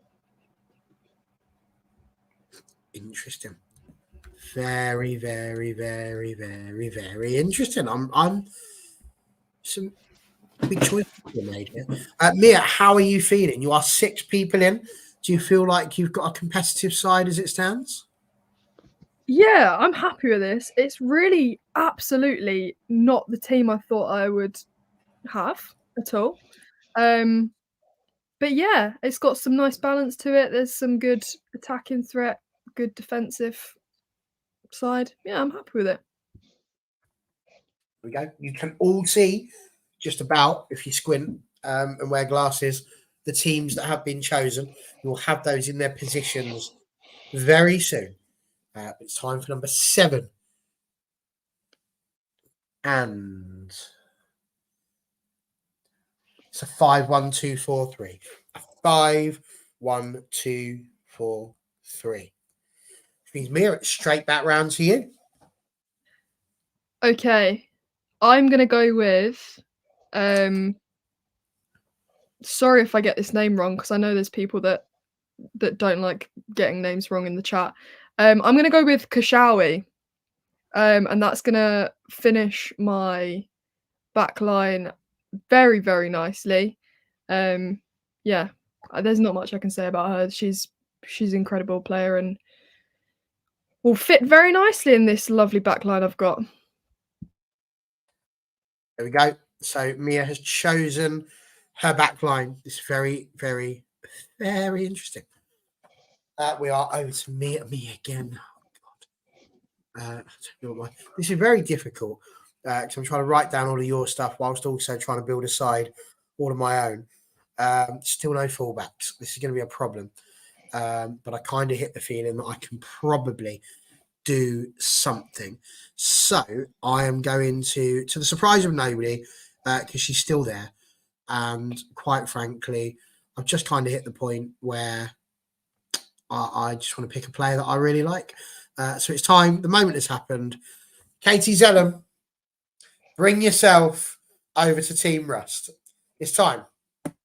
Speaker 1: Interesting. Very, very, very, very, very interesting. I'm some big choices made here. Mia, how are you feeling? You are 6 people in. Do you feel like you've got a competitive side as it stands?
Speaker 5: Yeah, I'm happy with this. It's really absolutely not the team I thought I would have at all. But yeah, it's got some nice balance to it. There's some good attacking threat, good defensive side. Yeah, I'm happy with it.
Speaker 1: There we go. You can all see just about, if you squint and wear glasses, the teams that have been chosen. You'll have those in their positions very soon. It's time for number 7. And it's a 5-1-2-4-3. A 5-1-2-4-3. Which means, Mia, it's straight back round to you.
Speaker 5: Okay. I'm gonna go with sorry if I get this name wrong, because I know there's people that don't like getting names wrong in the chat. I'm gonna go with Kashawi. And that's gonna finish my back line very, very nicely. Yeah, there's not much I can say about her. She's an incredible player and will fit very nicely in this lovely back line I've got.
Speaker 1: There we go. So Mia has chosen her back line. It's very, very, very interesting. We are over to Mia again. Oh, God. This is very difficult because I'm trying to write down all of your stuff whilst also trying to build a side all of my own. Still no fullbacks. This is going to be a problem. But I kind of hit the feeling that I can probably do something. So I am going to the surprise of nobody, because she's still there. And quite frankly, I've just kind of hit the point where I just want to pick a player that I really like. So it's time. The moment has happened. Katie Zellum, bring yourself over to Team Rust. It's time.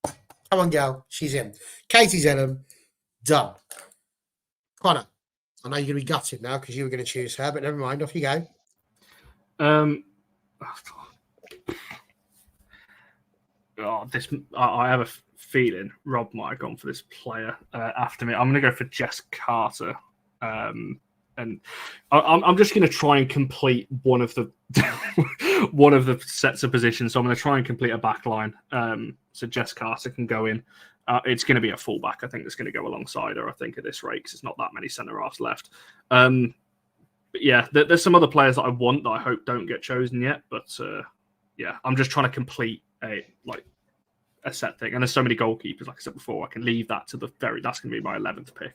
Speaker 1: Come on, girl. She's in. Katie Zellum, done. Connor, I know you're going to be gutted now because you were going to choose her, but never mind. Off you go.
Speaker 4: I have a feeling Rob might have gone for this player after me. I'm going to go for Jess Carter. And I'm just going to try and complete one of the one of the sets of positions. So I'm going to try and complete a back line. So Jess Carter can go in. It's going to be a fullback. I think that's going to go alongside her. I think at this rate, because there's not that many centre halves left. But yeah, there's some other players that I want that I hope don't get chosen yet. But yeah, I'm just trying to complete a set thing. And there's so many goalkeepers, like I said before, I can leave that to the that's going to be my 11th pick.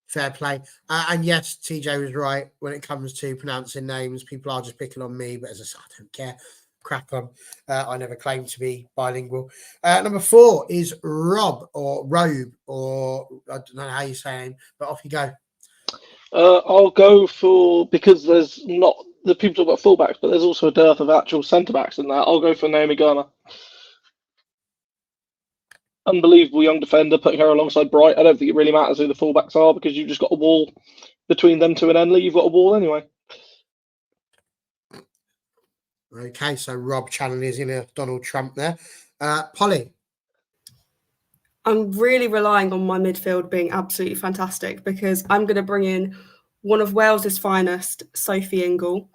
Speaker 1: Fair play. And yes, TJ was right. When it comes to pronouncing names, people are just picking on me, but as I said, I don't care. Crack on. I never claimed to be bilingual. Number 4 is Rob or Robe, or I don't know how you say him, but off you go.
Speaker 2: I'll go for, because there's not, the people talk about fullbacks, but there's also a dearth of actual centre backs in that. I'll go for Naomi Garner. Unbelievable young defender, putting her alongside Bright. I don't think it really matters who the fullbacks are, because you've just got a wall between them two and Enley. You've got a wall anyway.
Speaker 1: Okay, so Rob challenges in a Donald Trump there. Polly.
Speaker 3: I'm really relying on my midfield being absolutely fantastic, because I'm going to bring in one of Wales's finest, Sophie Ingle.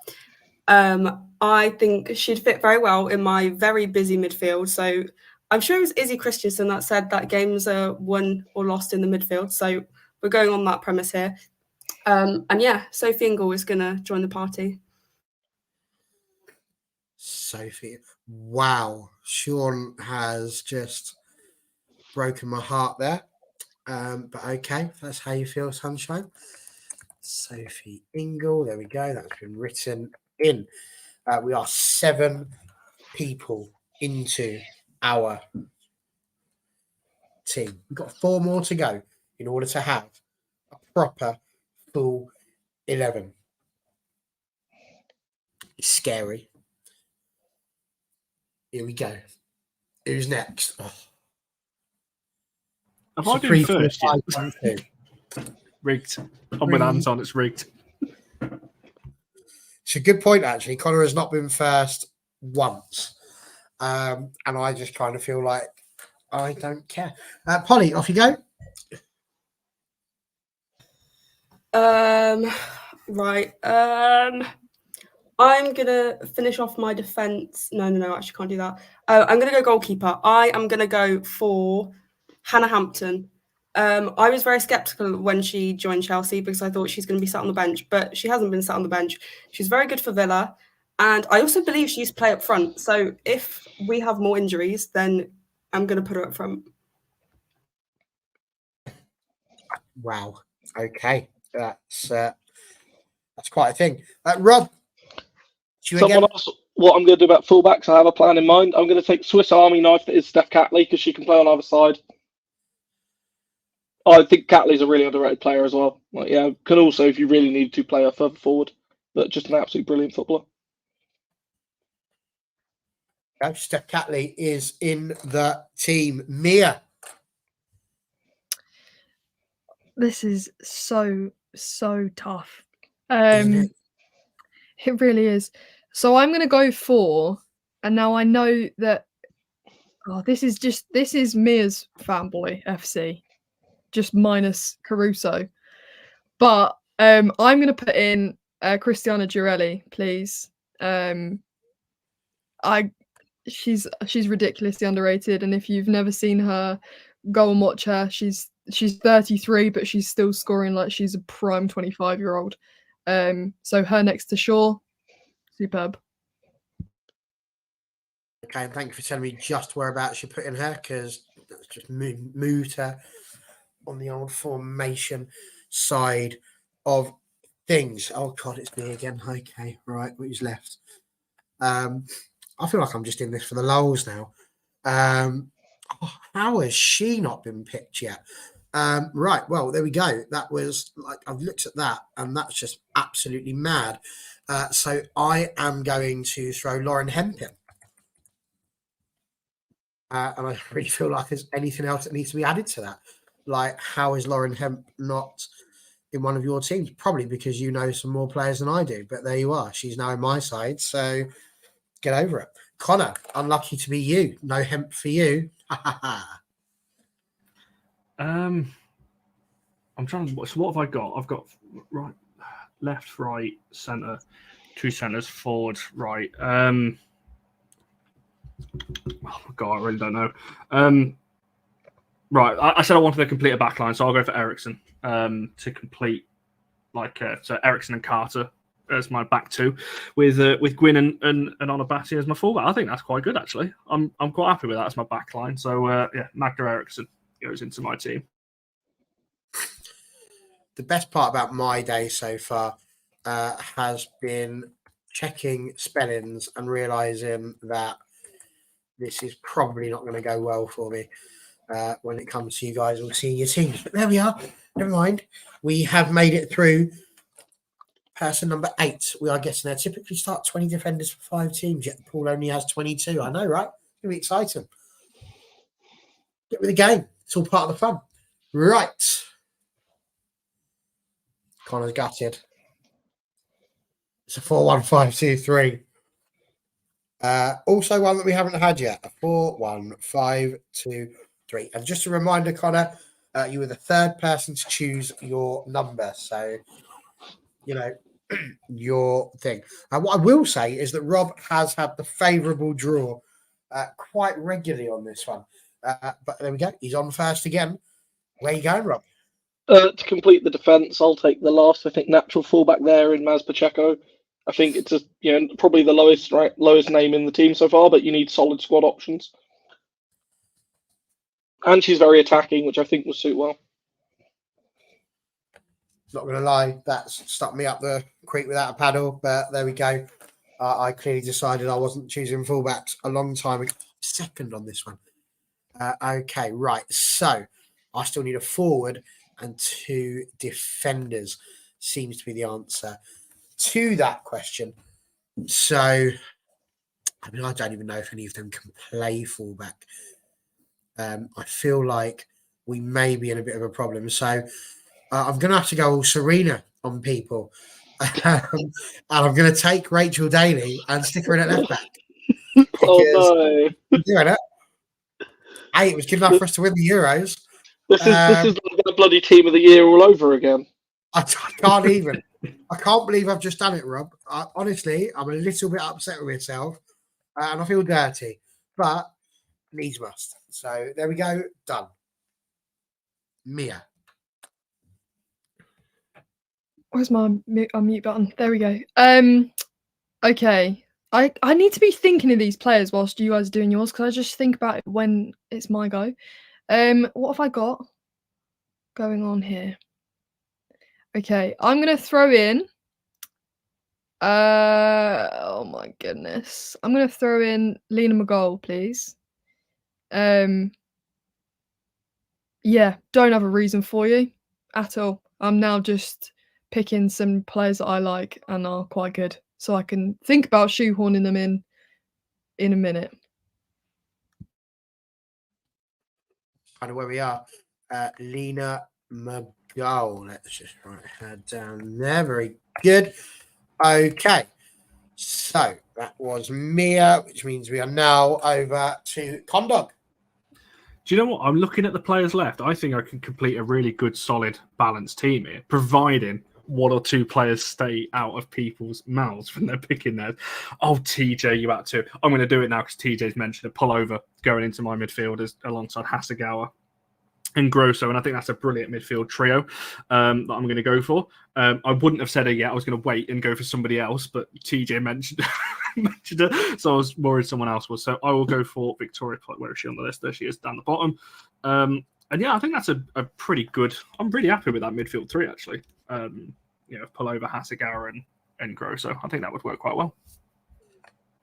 Speaker 3: I think she'd fit very well in my very busy midfield. So I'm sure it was Izzy Christensen that said that games are won or lost in the midfield. So we're going on that premise here. And yeah, Sophie Ingle is going to join the party.
Speaker 1: Sophie. Wow. Sean has just broken my heart there. But okay, if that's how you feel, sunshine. Sophie Ingle. There we go. That's been written in. We are 7 people into our team. We've got 4 more to go in order to have a proper full 11. It's scary. Here we go. Who's next? Oh.
Speaker 4: Have
Speaker 1: So
Speaker 4: I been
Speaker 1: 3, 4,
Speaker 4: first yet?
Speaker 1: 5, 1, 2.
Speaker 4: Rigged. I'm with hands on. It's rigged.
Speaker 1: It's a good point, actually. Connor has not been first once. And I just kind of feel like I don't care. Polly, off you go.
Speaker 3: Right. I'm gonna finish off my defense. No, actually can't do that. I'm gonna go goalkeeper. I am gonna go for Hannah Hampton. I was very skeptical when she joined Chelsea because I thought she's going to be sat on the bench, but she hasn't been sat on the bench. She's very good for Villa, and I also believe she used to play up front. So if we have more injuries, then I'm going to put her up front.
Speaker 1: Wow. Okay, that's quite a thing. Rob,
Speaker 2: Someone asked what I'm going to do about fullbacks. I have a plan in mind. I'm going to take Swiss Army knife that is Steph Catley because she can play on either side. I think Catley's a really underrated player as well. Like, yeah, can also, if you really need to, play her further forward, but just an absolutely brilliant footballer.
Speaker 1: Steph Catley is in the team. Mia.
Speaker 5: This is so tough.
Speaker 1: Isn't it?
Speaker 5: It really is. So I'm going to go for, and now I know that this is Mia's fanboy FC, just minus Caruso. But I'm going to put in Christiana Girelli, please. She's ridiculously underrated, and if you've never seen her, go and watch her. She's 33, but she's still scoring like she's a prime 25-year-old. So her next to Shaw, superb.
Speaker 1: Okay, and thank you for telling me just whereabouts you're putting her, because that's just moved her on the old formation side of things. Oh God, it's me again. Okay, right, who's left? I feel like I'm just in this for the lulz now. How has she not been picked yet? Right, well, there we go. That was like, I've looked at that, and that's just absolutely mad. So I am going to throw Lauren Hemp in. And I really feel like there's anything else that needs to be added to that. Like, how is Lauren Hemp not in one of your teams? Probably because you know some more players than I do. But there you are. She's now in my side. So get over it. Connor, unlucky to be you. No Hemp for you.
Speaker 4: I'm trying to. So what have I got? I've got right, left, right, centre, two centres, forward, right. Oh my God, I really don't know. Right, I said I wanted to complete a backline, so I'll go for Ericsson to complete, so Ericsson and Carter as my back two, with Gwyn and Onabati as my fullback. I think that's quite good, actually. I'm quite happy with that as my backline. So yeah, Magda Ericsson goes into my team.
Speaker 1: The best part about my day so far has been checking spellings and realising that this is probably not going to go well for me when it comes to you guys all seeing your teams. But there we are. Never mind. We have made it through person number 8. We are getting there. Typically start 20 defenders for 5 teams, yet the pool only has 22. I know, right? It's going to be exciting. Get with the game. It's all part of the fun. Right. Connor's gutted. It's a 4-1-5-2-3. Also one that we haven't had yet. A 4-1-5-2-3. And just a reminder, Connor, you were the third person to choose your number. So, you know, your thing. What I will say is that Rob has had the favourable draw quite regularly on this one. But there we go. He's on first again. Where you going, Rob?
Speaker 2: To complete the defence, I'll take the last, I think, natural fullback there in Maz Pacheco. I think it's probably the lowest name in the team so far, but you need solid squad options. And she's very attacking, which I think will suit well.
Speaker 1: Not going to lie, that's stuck me up the creek without a paddle, but there we go. I clearly decided I wasn't choosing fullbacks a long time ago. Second on this one. Okay, right. So I still need a forward and 2 defenders. Seems to be the answer to that question. So I mean, I don't even know if any of them can play fullback. I feel like we may be in a bit of a problem. So I'm going to have to go all Serena on people. And I'm going to take Rachel Daly and stick her in at left back.
Speaker 2: Oh no!
Speaker 1: I'm doing it. Hey, it was good enough for us to win the Euros.
Speaker 2: This is like the bloody team of the year all over again.
Speaker 1: I can't even. I can't believe I've just done it, Rob. Honestly, I'm a little bit upset with myself, and I feel dirty, but needs must. So there we go. Done. Mia.
Speaker 5: Where's my unmute button? There we go. Okay. I need to be thinking of these players whilst you guys are doing yours, because I just think about it when it's my go. What have I got going on here? Okay, I'm gonna throw in. Oh my goodness, I'm gonna throw in Lena McGowl, please. Yeah, don't have a reason for you at all. I'm now just picking some players that I like and are quite good, so I can think about shoehorning them in a minute.
Speaker 1: Kind of where we are. Lena McGowl. Let's just write her down there. Very good. Okay. So that was Mia, which means we are now over to Condog.
Speaker 4: Do you know what? I'm looking at the players left. I think I can complete a really good, solid, balanced team here, providing one or two players stay out of people's mouths when they're picking theirs. Oh, TJ, you had to. I'm going to do it now because TJ's mentioned a pullover going into my midfielders alongside Hasegawa and Grosso, and I think that's a brilliant midfield trio that I'm going to go for. I wouldn't have said it yet. I was going to wait and go for somebody else, but TJ mentioned it, so I was worried someone else was. So I will go for Victoria. Where is she on the list? There she is, down the bottom. And yeah, I think that's a pretty good. I'm really happy with that midfield three, actually. Pullover, Hasegawa, and Grosso. I think that would work quite well.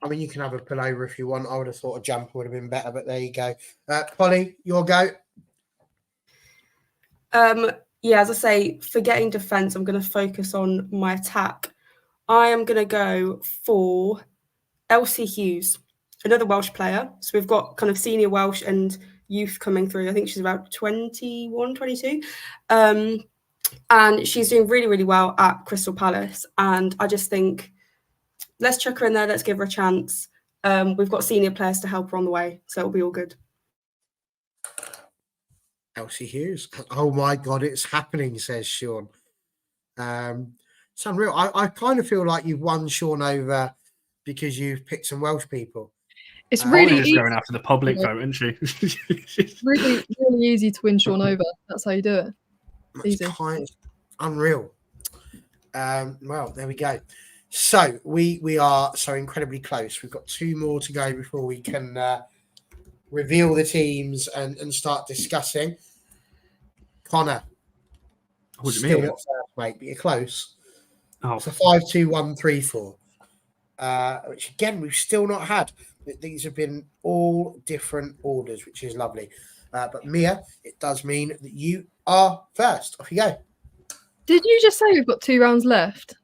Speaker 1: I mean, you can have a pullover if you want. I would have thought a jumper would have been better, but there you go. Polly, your go.
Speaker 3: Yeah, as I say, forgetting defence, I'm going to focus on my attack. I am going to go for Elsie Hughes, another Welsh player. So we've got kind of senior Welsh and youth coming through. I think she's about 21, 22. And she's doing really, really well at Crystal Palace. And I just think, let's chuck her in there. Let's give her a chance. We've got senior players to help her on the way. So it'll be all good.
Speaker 1: Elsie Hughes. Oh my God, it's happening, says Sean. It's unreal. I kind of feel like you've won Sean over because you've picked some Welsh people.
Speaker 5: It's really
Speaker 4: just going after the public vote, isn't she?
Speaker 5: It's really, really easy to win Sean over. That's how you do it. Easy.
Speaker 1: It's kind of unreal. Well, there we go. So we are so incredibly close. We've got two more to go before we can reveal the teams and start discussing. Connor.
Speaker 4: What do you
Speaker 1: still
Speaker 4: mean?
Speaker 1: not first, mate, but you're close.
Speaker 4: Oh,
Speaker 1: It's a 5-2-1-3-4, which again we've still not had. These have been all different orders, which is lovely. But Mia, it does mean that you are first. Off you go.
Speaker 5: Did you just say we've got 2 rounds left?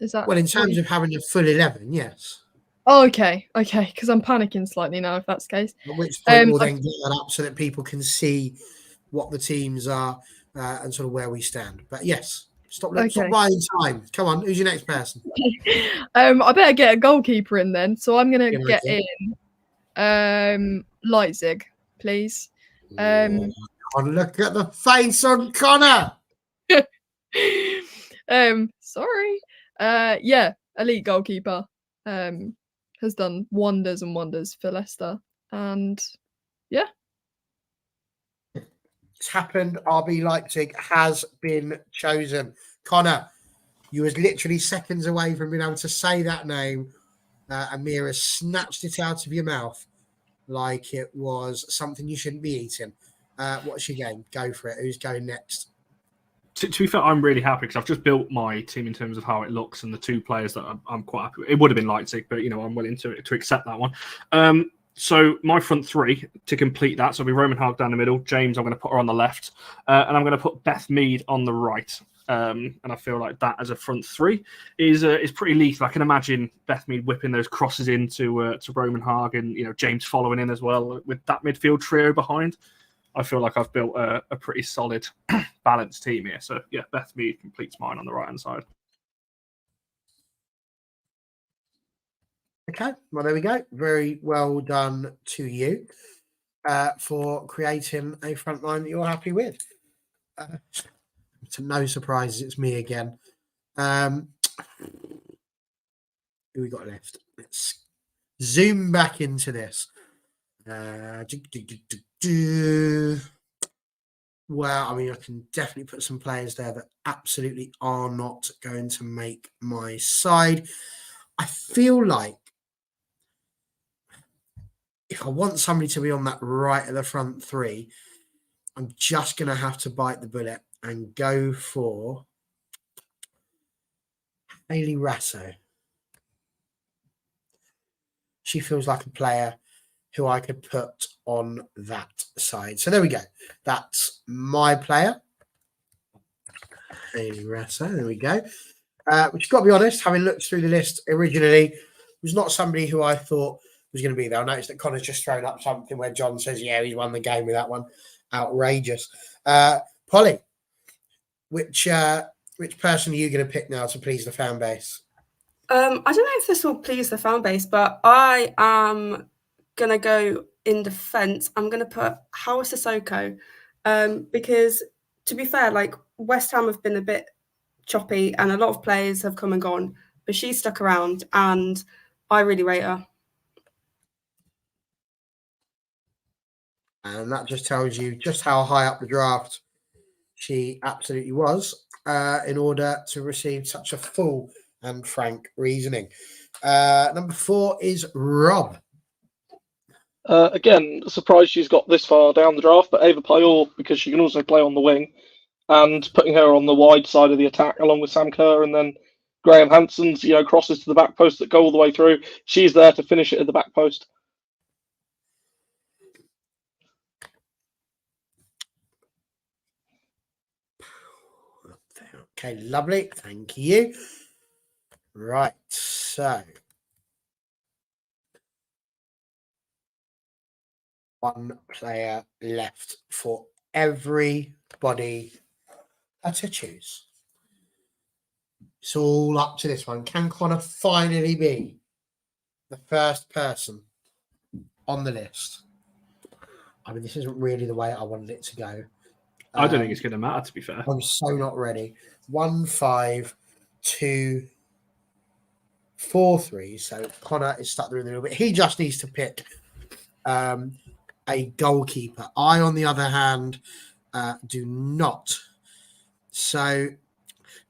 Speaker 5: Is that
Speaker 1: Well, in terms of having a full 11, yes.
Speaker 5: Oh, okay, because I'm panicking slightly now if that's the case.
Speaker 1: At which point we'll then get that up so that people can see what the teams are and sort of where we stand. But yes, stop buying time. Come on, who's your next person?
Speaker 5: I better get a goalkeeper in then. So I'm gonna get in Leipzig, please.
Speaker 1: Oh, look at the face on Connor.
Speaker 5: Sorry. Yeah, elite goalkeeper. Has done wonders and wonders for Leicester. And yeah.
Speaker 1: It's happened. RB Leipzig has been chosen. Connor, you was literally seconds away from being able to say that name. Amira snatched it out of your mouth like it was something you shouldn't be eating. What's your game? Go for it. Who's going next?
Speaker 4: To be fair, I'm really happy because I've just built my team in terms of how it looks and the 2 players that I'm quite happy with. It would have been Leipzig, but I'm willing to accept that one. So my front 3 to complete that. So it'll be Roman Hart down the middle. James, I'm going to put her on the left. And I'm going to put Beth Mead on the right. And I feel like that as a front three is pretty lethal. I can imagine Beth Mead whipping those crosses into to Roman Hagen, James following in as well with that midfield trio behind. I feel like I've built a pretty solid, balanced team here. So yeah, Beth Mead completes mine on the right hand side.
Speaker 1: Okay, well there we go. Very well done to you for creating a front line that you're happy with. To no surprises, it's me again. Who we got left? Let's zoom back into this. Well, I mean, I can definitely put some players there that absolutely are not going to make my side. I feel like if I want somebody to be on that right of the front three, I'm just going to have to bite the bullet and go for Hayley Rasso. She feels like a player who I could put on that side. So there we go. That's my player. Hayley Rasso. There we go. Which, you've got to be honest, having looked through the list originally, was not somebody who I thought was going to be there. I noticed that Connor's just thrown up something where John says, yeah, he's won the game with that one. Outrageous. Polly, which person are you going to pick now to please the fan base?
Speaker 3: I don't know if this will please the fan base, but I am going to go in defence. I'm going to put Hawa Sissoko because, to be fair, like West Ham have been a bit choppy and a lot of players have come and gone, but she's stuck around and I really rate her.
Speaker 1: And that just tells you just how high up the draft she absolutely was in order to receive such a full and frank reasoning. Number 4 is Rob.
Speaker 2: Again, surprised she's got this far down the draft, but Ava Payol, because she can also play on the wing, and putting her on the wide side of the attack along with Sam Kerr, and then Graham Hansen's crosses to the back post that go all the way through. She's there to finish it at the back post.
Speaker 1: Okay, lovely. Thank you. Right, so one player left for everybody to choose. It's all up to this one. Can Connor finally be the first person on the list? I mean, this isn't really the way I wanted it to go.
Speaker 4: I don't think it's going to matter, to be fair.
Speaker 1: I'm so not ready. 1, 5, 2, 4, 3. So Connor is stuck there a little bit. He just needs to pick a goalkeeper. I, on the other hand, do not. So,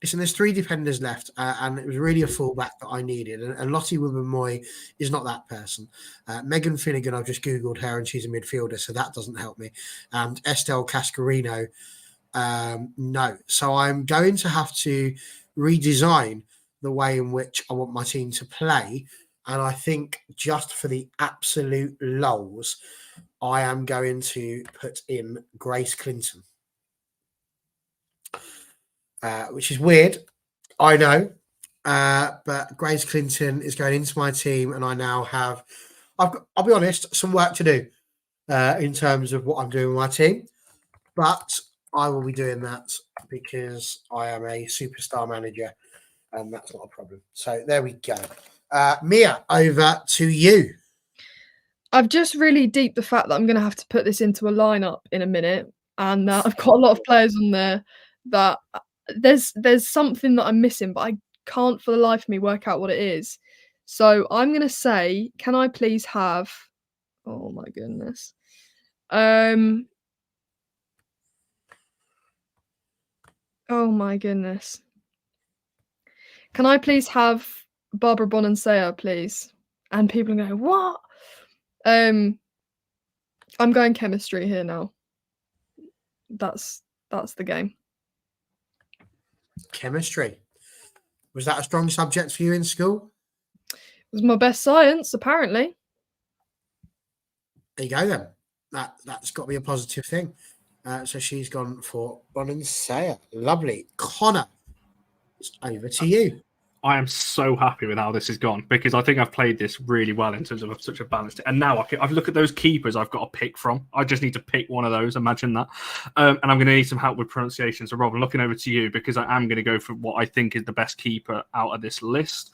Speaker 1: listen, there's 3 defenders left, and it was really a fullback that I needed. And Lottie Wibben-Moy is not that person. Megan Finnegan, I've just Googled her, and she's a midfielder, so that doesn't help me. And Estelle Cascarino, no. So I'm going to have to redesign the way in which I want my team to play. And I think just for the absolute lulls, I am going to put in Grace Clinton. Which is weird, I know, but Grace Clinton is going into my team, and I now have, I'll be honest, some work to do in terms of what I'm doing with my team, but I will be doing that because I am a superstar manager, and that's not a problem. So there we go. Mia, over to you.
Speaker 5: I've just really deeped the fact that I'm going to have to put this into a lineup in a minute, and I've got a lot of players on there that there's something that I'm missing, but I can't for the life of me work out what it is. So I'm going to say, can I please have, oh my goodness. Oh my goodness. Can I please have Barbara Bonansea, please? And people go, what? I'm going chemistry here now. That's the game.
Speaker 1: Chemistry. Was that a strong subject for you in school?
Speaker 5: It was my best science, apparently.
Speaker 1: There you go then. That's got to be a positive thing. So she's gone for Bonanzea. Lovely. Connor, it's over to you.
Speaker 4: I am so happy with how this has gone because I think I've played this really well in terms of such a balanced. And now I've looked at those keepers I've got to pick from. I just need to pick one of those. Imagine that. And I'm going to need some help with pronunciation. So, Rob, I'm looking over to you because I am going to go for what I think is the best keeper out of this list,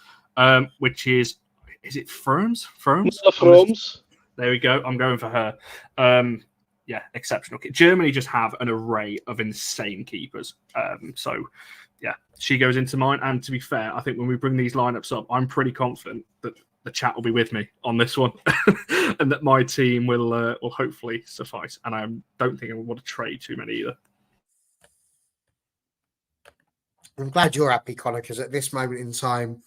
Speaker 4: which is it Firms? Firms?
Speaker 2: Firms.
Speaker 4: There we go. I'm going for her. Yeah, exceptional. Germany just have an array of insane keepers. So, yeah, she goes into mine. And to be fair, I think when we bring these lineups up, I'm pretty confident that the chat will be with me on this one, and that my team will hopefully suffice. And I don't think I want to trade too many either.
Speaker 1: I'm glad you're happy, Connor, because at this moment in time,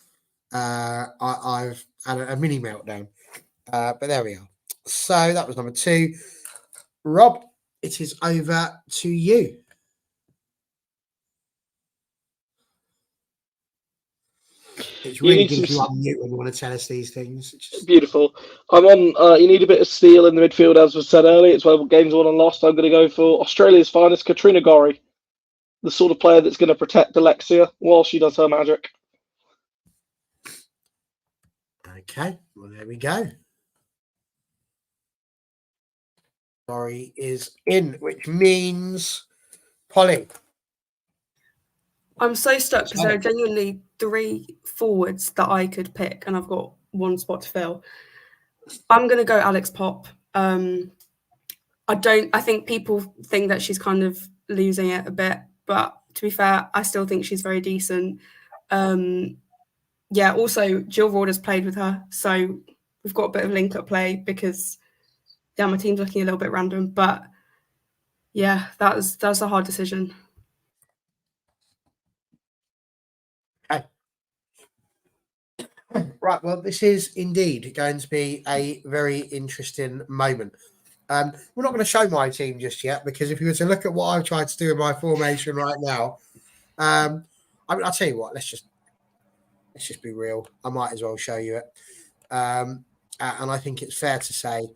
Speaker 1: I've had a mini meltdown. But there we are. So that was number 2. Rob, it is over to you. It's really good if you unmute when you want to tell us these things.
Speaker 2: Beautiful. I'm on. You need a bit of steel in the midfield, as was said earlier. It's where games won and lost. I'm going to go for Australia's finest, Katrina Gorry, the sort of player that's going to protect Alexia while she does her magic.
Speaker 1: Okay, well, there we go. Gorry is in, which means Polly.
Speaker 3: I'm so stuck because there are genuinely 3 forwards that I could pick, and I've got 1 spot to fill. I'm going to go Alex Pop. I think people think that she's kind of losing it a bit, but to be fair, I still think she's very decent. Yeah, also Jill Ward has played with her, so we've got a bit of link-up play because, yeah, my team's looking a little bit random, but yeah, that's a hard decision.
Speaker 1: Right, well, this is indeed going to be a very interesting moment. We're not going to show my team just yet because if you were to look at what I've tried to do in my formation right now, I'll tell you what. Let's just be real. I might as well show you it, and I think it's fair to say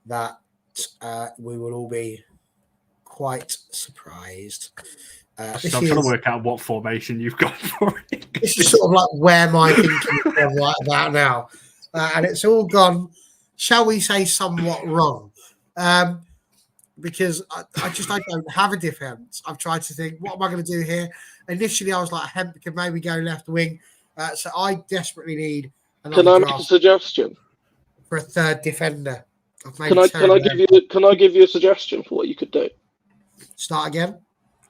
Speaker 1: that we will all be quite surprised.
Speaker 4: I'm trying to work out what formation you've got for it.
Speaker 1: This is sort of like where my thinking is from right about now. And it's all gone, shall we say, somewhat wrong. Because I don't have a defence. I've tried to think, what am I going to do here? Initially, I was like, Hemp could maybe go left wing. So I desperately need
Speaker 2: another Can I make a suggestion?
Speaker 1: For a third defender.
Speaker 2: Can I give you a suggestion for what you could do?
Speaker 1: Start again?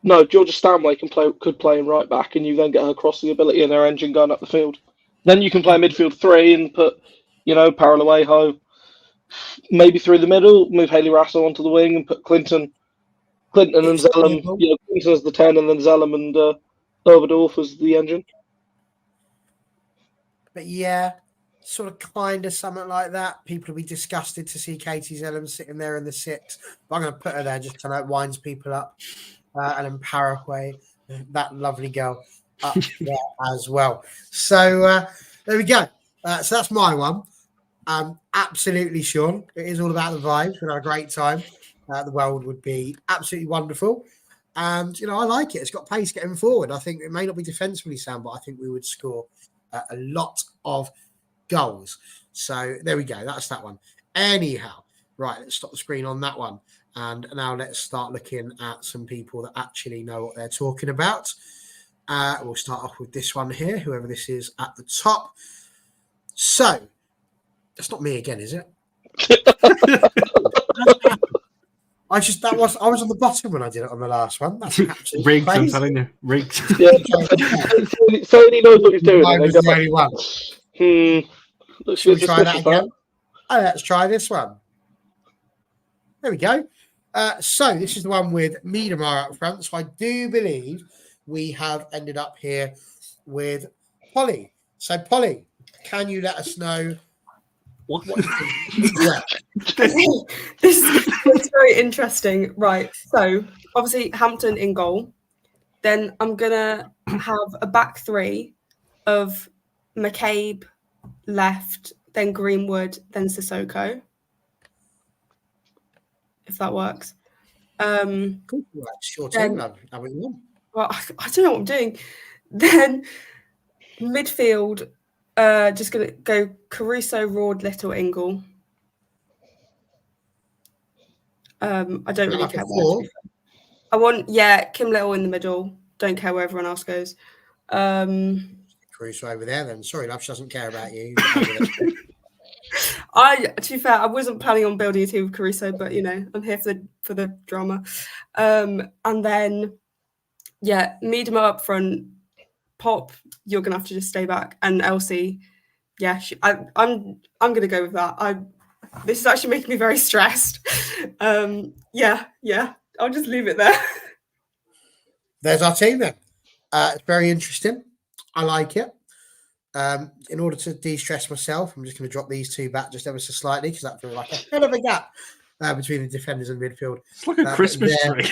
Speaker 2: No, Georgia Stanway could play in right back, and you then get her crossing ability and her engine going up the field. Then you can play midfield 3 and put, Paralaweho maybe through the middle, move Hayley Rasso onto the wing, and put Clinton and Zellum. Clinton as the 10, and then Zellum and Oberdorf as the engine.
Speaker 1: But yeah, sort of kind of something like that. People will be disgusted to see Katie Zellum sitting there in the 6. But I'm going to put her there just to it winds people up. And then Paraguay, that lovely girl, up there as well. So there we go. So that's my one. Absolutely, Sean. It is all about the vibes. We had a great time. The world would be absolutely wonderful. And, I like it. It's got pace getting forward. I think it may not be defensively sound, but I think we would score a lot of goals. So there we go. That's that one. Anyhow, right, let's stop the screen on that one. And now let's start looking at some people that actually know what they're talking about. We'll start off with this one here, whoever this is at the top. So, that's not me again, is it? I was on the bottom when I did it on the last one. That's absolutely
Speaker 4: rigged. I'm telling you, rigged.
Speaker 2: Yeah, so he knows what he's doing.
Speaker 1: I was the only one.
Speaker 2: Should
Speaker 1: we try that again? Oh, let's try this one. There we go. So this is the one with Miedemar up front. So I do believe we have ended up here with Polly. So Polly, can you let us know what you think?
Speaker 3: This is very interesting. Right. So obviously Hampton in goal. Then I'm gonna have a back 3 of McCabe left, then Greenwood, then Sissoko. If that works.
Speaker 1: Cool. Right, sure
Speaker 3: Then-
Speaker 1: team, love. How about you?
Speaker 3: Well, I don't know what I'm doing. Then midfield, just gonna go Caruso, Rord, Little, Ingle. I don't really
Speaker 1: Like a
Speaker 3: care.
Speaker 1: four.
Speaker 3: I want Kim Little in the middle. Don't care where everyone else goes.
Speaker 1: Caruso over there then. Sorry, love, she doesn't care about you.
Speaker 3: To be fair, I wasn't planning on building a team with Caruso, but I'm here for the drama. And then Miedema up front. Pop, you're gonna have to just stay back, and Elsie, I'm gonna go with that. This is actually making me very stressed. I'll just leave it there.
Speaker 1: There's our team then. It's very interesting. I like it. In order to de-stress myself, I'm just going to drop these two back just ever so slightly because that feels like a hell of a gap between the defenders and midfield.
Speaker 4: It's like a Christmas tree.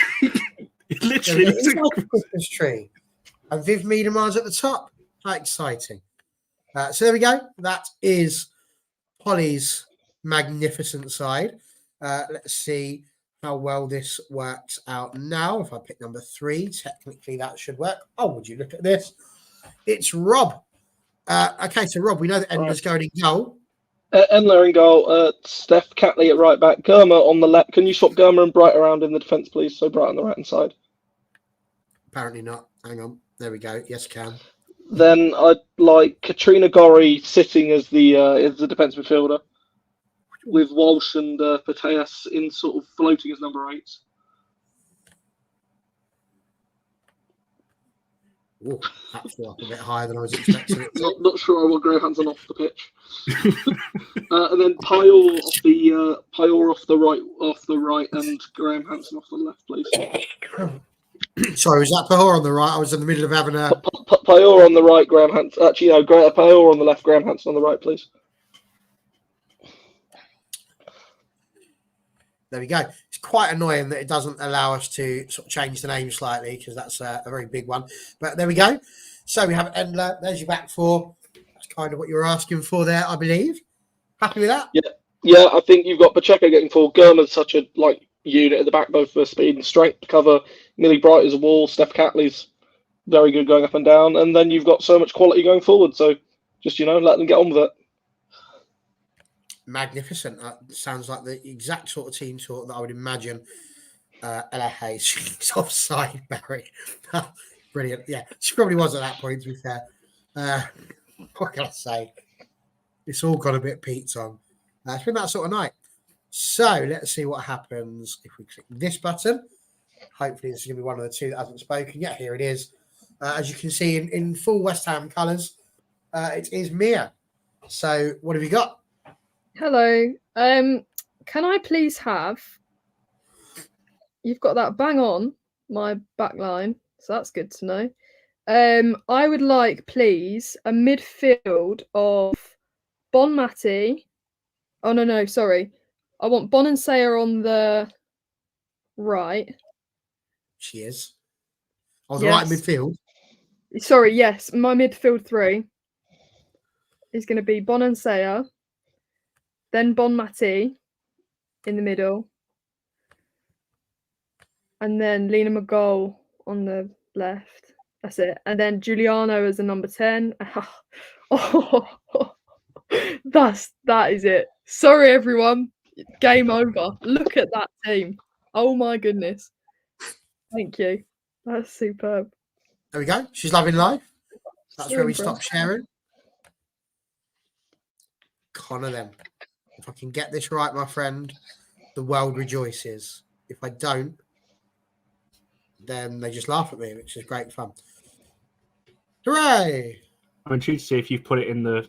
Speaker 4: It literally looks
Speaker 1: like a Christmas tree. And Viv Miedema's at the top. How exciting. So there we go. That is Polly's magnificent side. Let's see how well this works out now. If I pick number 3, technically that should work. Oh, would you look at this? It's Rob. Okay, so Rob, we know that Endler's going in goal.
Speaker 2: Endler in goal. Steph Catley at right back. Germer on the left. Can you swap Germer and Bright around in the defence, please? So Bright on the right hand side.
Speaker 1: Apparently not. Hang on. There we go. Yes, can.
Speaker 2: Then I'd like Katrina Gorry sitting as the defence midfielder, with Walsh and Pateas in sort of floating as number 8.
Speaker 1: Ooh, that flew up a bit higher than I was expecting it to.
Speaker 2: Not sure I want Graham Hansen off the pitch. And then Pyor off the right, and Graham Hansen off the left, please.
Speaker 1: Sorry, was that Pahor on the right? I was in the middle of having a...
Speaker 2: Pyor on the right, Graham Hansen. Actually, no, Pyor on the left, Graham Hansen on the right, please.
Speaker 1: There we go. It's quite annoying that it doesn't allow us to sort of change the name slightly because that's a very big one. But there we go. So we have Endler. There's your back 4. That's kind of what you were asking for there, I believe. Happy with that?
Speaker 2: Yeah. I think you've got Pacheco getting forward. German's such a unit at the back, both for speed and strength to cover. Millie Bright as a wall. Steph Catley's very good going up and down. And then you've got so much quality going forward. So just, let them get on with it.
Speaker 1: Magnificent. Sounds like the exact sort of team talk that I would imagine Ella Hayes. She's offside, Barry. Brilliant. Yeah, she probably was at that point, to be fair. What can I say? It's all got a bit Pete's on. It's been that sort of night. So let's see what happens if we click this button. Hopefully this is going to be one of the two that hasn't spoken yet. Here it is. As you can see in full West Ham colours, it is Mia. So what have you got?
Speaker 5: Hello. Can I please have... You've got that bang on my back line, so that's good to know. I would like, please, a midfield of Bon Mati. Oh, no, sorry. I want Bon and Sayer on the right.
Speaker 1: She is. On the right midfield.
Speaker 5: Sorry, yes. My midfield 3 is going to be Bon and Sayer. Then Bon Mati in the middle. And then Lena McGoll on the left. That's it. And then Giuliano as a number 10. That is it. Sorry, everyone. Game over. Look at that team. Oh my goodness. Thank you. That's superb.
Speaker 1: There we go. She's loving life. That's
Speaker 5: So
Speaker 1: where we
Speaker 5: impressed.
Speaker 1: stop sharing. Connor then. If I can get this right, my friend, the world rejoices. If I don't, then they just laugh at me, which is great fun. Hooray!
Speaker 4: I'm intrigued to see if you've put it in the...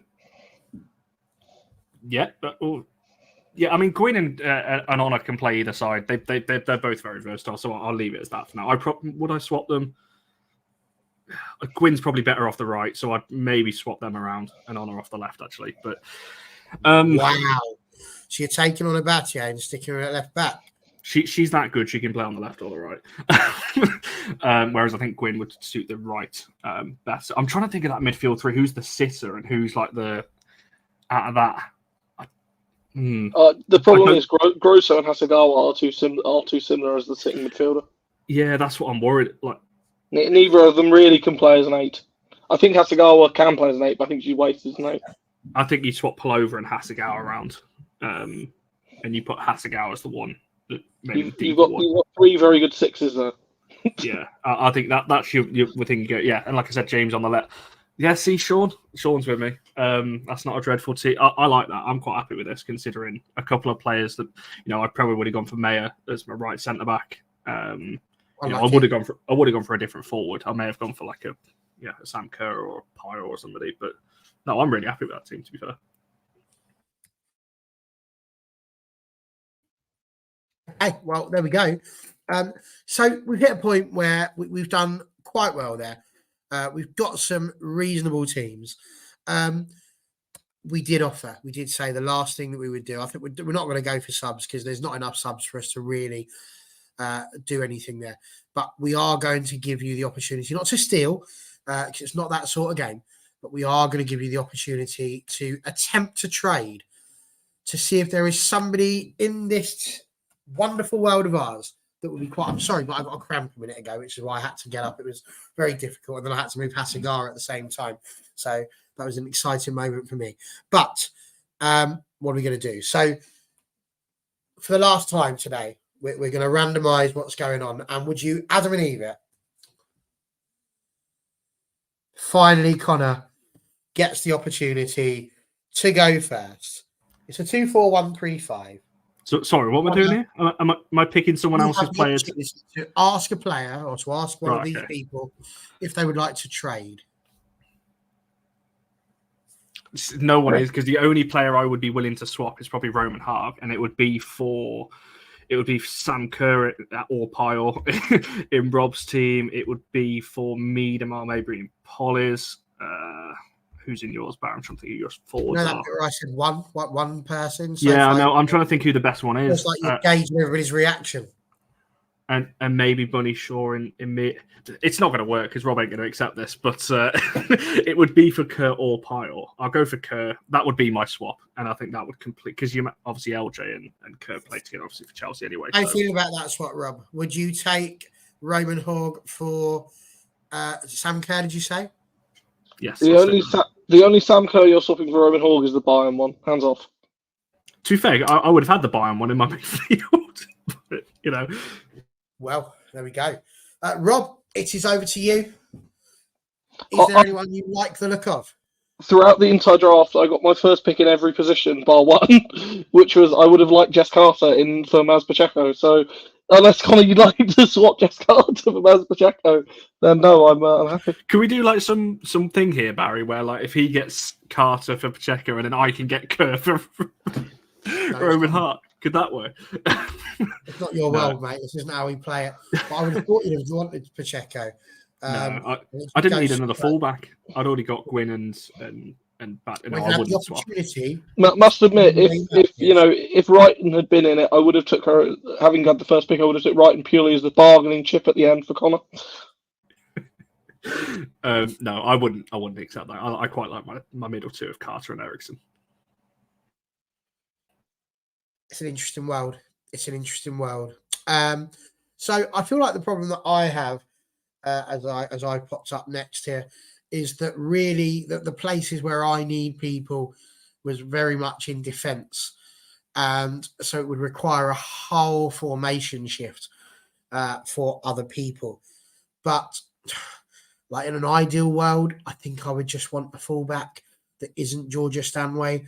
Speaker 4: Yeah, I mean, Gwyn and Honor can play either side. They're both very versatile, so I'll leave it as that for now. Would I swap them? Gwyn's probably better off the right, so I'd maybe swap them around and Honor off the left, actually. But
Speaker 1: wow. So you're taking on a Battier and sticking her at left back?
Speaker 4: She's that good. She can play on the left or the right. Whereas I think Gwyn would suit the right best. I'm trying to think of that midfield 3. Who's the sitter and who's like the... Out of that...
Speaker 2: The problem is Grosso and Hasegawa are too similar as the sitting midfielder.
Speaker 4: Yeah, that's what I'm worried. Like,
Speaker 2: neither of them really can play as an 8. I think Hasegawa can play as an 8, but I think she's wasted as an 8.
Speaker 4: I think you swap Pullover and Hasegawa around, and you put Hasegawa as the one. That maybe
Speaker 2: you've got 3 very good 6s there.
Speaker 4: Yeah, I think that's your thing. You go, yeah, and like I said, James on the left. Yeah, see, Sean's with me. That's not a dreadful team. I like that. I'm quite happy with this, considering a couple of players that I probably would have gone for Mayer as my right centre back. I would have gone for a different forward. I may have gone for like a Sam Kerr or a Pyro or somebody. But no, I'm really happy with that team. To be fair.
Speaker 1: Hey, well, there we go. So we've hit a point where we've done quite well there. We've got some reasonable teams. We did say the last thing that we would do. I think we're not going to go for subs because there's not enough subs for us to really do anything there. But we are going to give you the opportunity, not to steal, because it's not that sort of game, but we are going to give you the opportunity to attempt to trade to see if there is somebody in this wonderful world of ours that would be quite. I'm sorry, but I got a cramp a minute ago, which is why I had to get up. It was very difficult, and then I had to move Hasegawa at the same time. So that was an exciting moment for me. But what are we going to do? So for the last time today, we're going to randomise what's going on. And would you, Adam and Eva, finally, Connor gets the opportunity to go first. It's a 2-4-1-3-5.
Speaker 4: So sorry, what am I doing here? Am I picking someone else's players?
Speaker 1: To ask a player or to ask one of these people if they would like to trade.
Speaker 4: No one is, because the only player I would be willing to swap is probably Roman Harg, and it would be Sam Kerr or Pyle in Rob's team. It would be for me, Demar Mabry and Polly's. Who's in yours, Barry? I'm trying to think of your forwards.
Speaker 1: No, I said one person.
Speaker 4: So yeah, I know. I'm trying to think who the best one is.
Speaker 1: It's like you're gauging everybody's reaction.
Speaker 4: And maybe Bunny Shaw in me. It's not going to work because Rob ain't going to accept this, but it would be for Kerr or Pyle. I'll go for Kerr. That would be my swap, and I think that would complete, because you obviously LJ and Kerr played together obviously for Chelsea anyway.
Speaker 1: How do you feel about that swap, Rob? Would you take Roman Hogg for Sam Kerr? Did you say?
Speaker 2: Yes. The only Sam Kerr you're swapping for Roman Hogg is the Bayern one. Hands off.
Speaker 4: To be fair, I would have had the Bayern one in my midfield, but,
Speaker 1: Well, there we go. Rob, it is over to you. Is there anyone you like the look of?
Speaker 2: Throughout the entire draft, I got my first pick in every position, bar one, which was I would have liked Jess Carter for Maz Pacheco. So, unless Connor, you'd like to swap Jess Carter for Maz Pacheco, then no, I'm happy.
Speaker 4: Can we do like something here, Barry, where like if he gets Carter for Pacheco and then I can get Kerr for Roman Hart? Could that work?
Speaker 1: It's not your world, mate. This isn't how we play it. But I would have thought you'd have wanted Pacheco.
Speaker 4: No, I didn't need another fullback. I'd already got Gwyn and Bat. No, I wouldn't swap.
Speaker 2: Must admit, if Wrighton had been in it, I would have took her. Having had the first pick, I would have took Wrighton purely as the bargaining chip at the end for Connor.
Speaker 4: No, I wouldn't accept that. I quite like my middle two of Carter and Eriksson.
Speaker 1: It's an interesting world. So I feel like the problem that I have, as I popped up next here, is that really the places where I need people was very much in defence, and so it would require a whole formation shift for other people. But like in an ideal world, I think I would just want a fullback that isn't Georgia Stanway.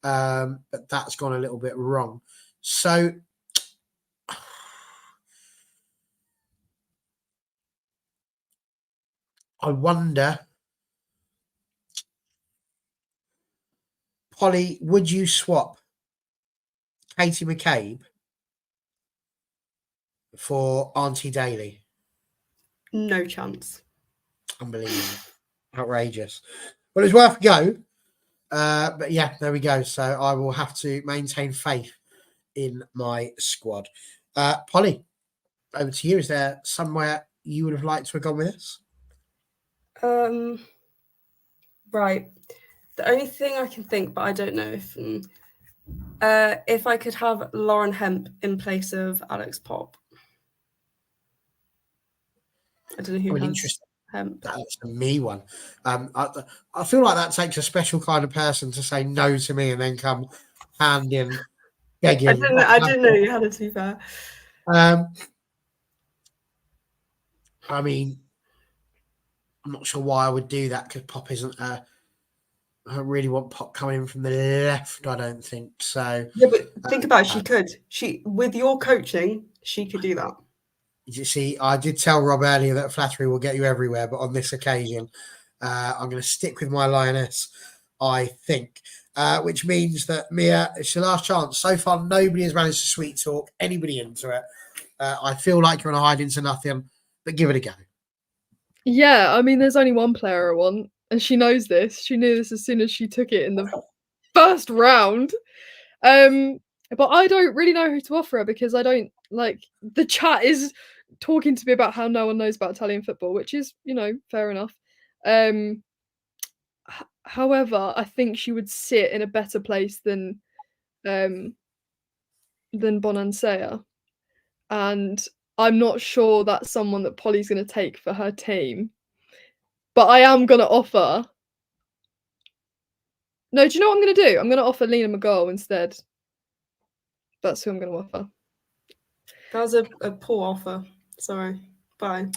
Speaker 1: But that's gone a little bit wrong. So I wonder, Polly, would you swap Katie McCabe for Auntie Daly?
Speaker 3: No chance.
Speaker 1: Unbelievable. Outrageous. Well, it's worth a go. But yeah, there we go. So I will have to maintain faith in my squad. Polly, over to you. Is there somewhere you would have liked to have gone with this?
Speaker 3: Right. The only thing I can think, but I don't know if If I could have Lauren Hemp in place of Alex Pop. I don't know who has
Speaker 1: Interesting.
Speaker 3: Hemp.
Speaker 1: That's a me one. I feel like that takes a special kind of person to say no to me and then come hand in begging.
Speaker 3: I didn't know you had it, to be fair.
Speaker 1: I mean, I'm not sure why I would do that because Pop isn't I really want Pop coming in from the left, I don't think so.
Speaker 3: Yeah, but think about it, she could. With your coaching, she could do that.
Speaker 1: You see, I did tell Rob earlier that flattery will get you everywhere, but on this occasion, I'm going to stick with my lioness, I think, which means that Mia, it's your last chance. So far, nobody has managed to sweet talk anybody into it. I feel like you're on a hide into nothing, but give it a go.
Speaker 5: Yeah, I mean, there's only one player I want, and she knows this. She knew this as soon as she took it in the first round. But I don't really know who to offer her because I don't like the chat is talking to me about how no one knows about Italian football, which is, fair enough. However, I think she would sit in a better place than Bonansea, and I'm not sure that's someone that Polly's going to take for her team. But I am going to offer. No, do you know what I'm going to do? I'm going to offer Lena McGowl instead. That's who I'm going to offer.
Speaker 3: That was a poor offer. Sorry. Bye.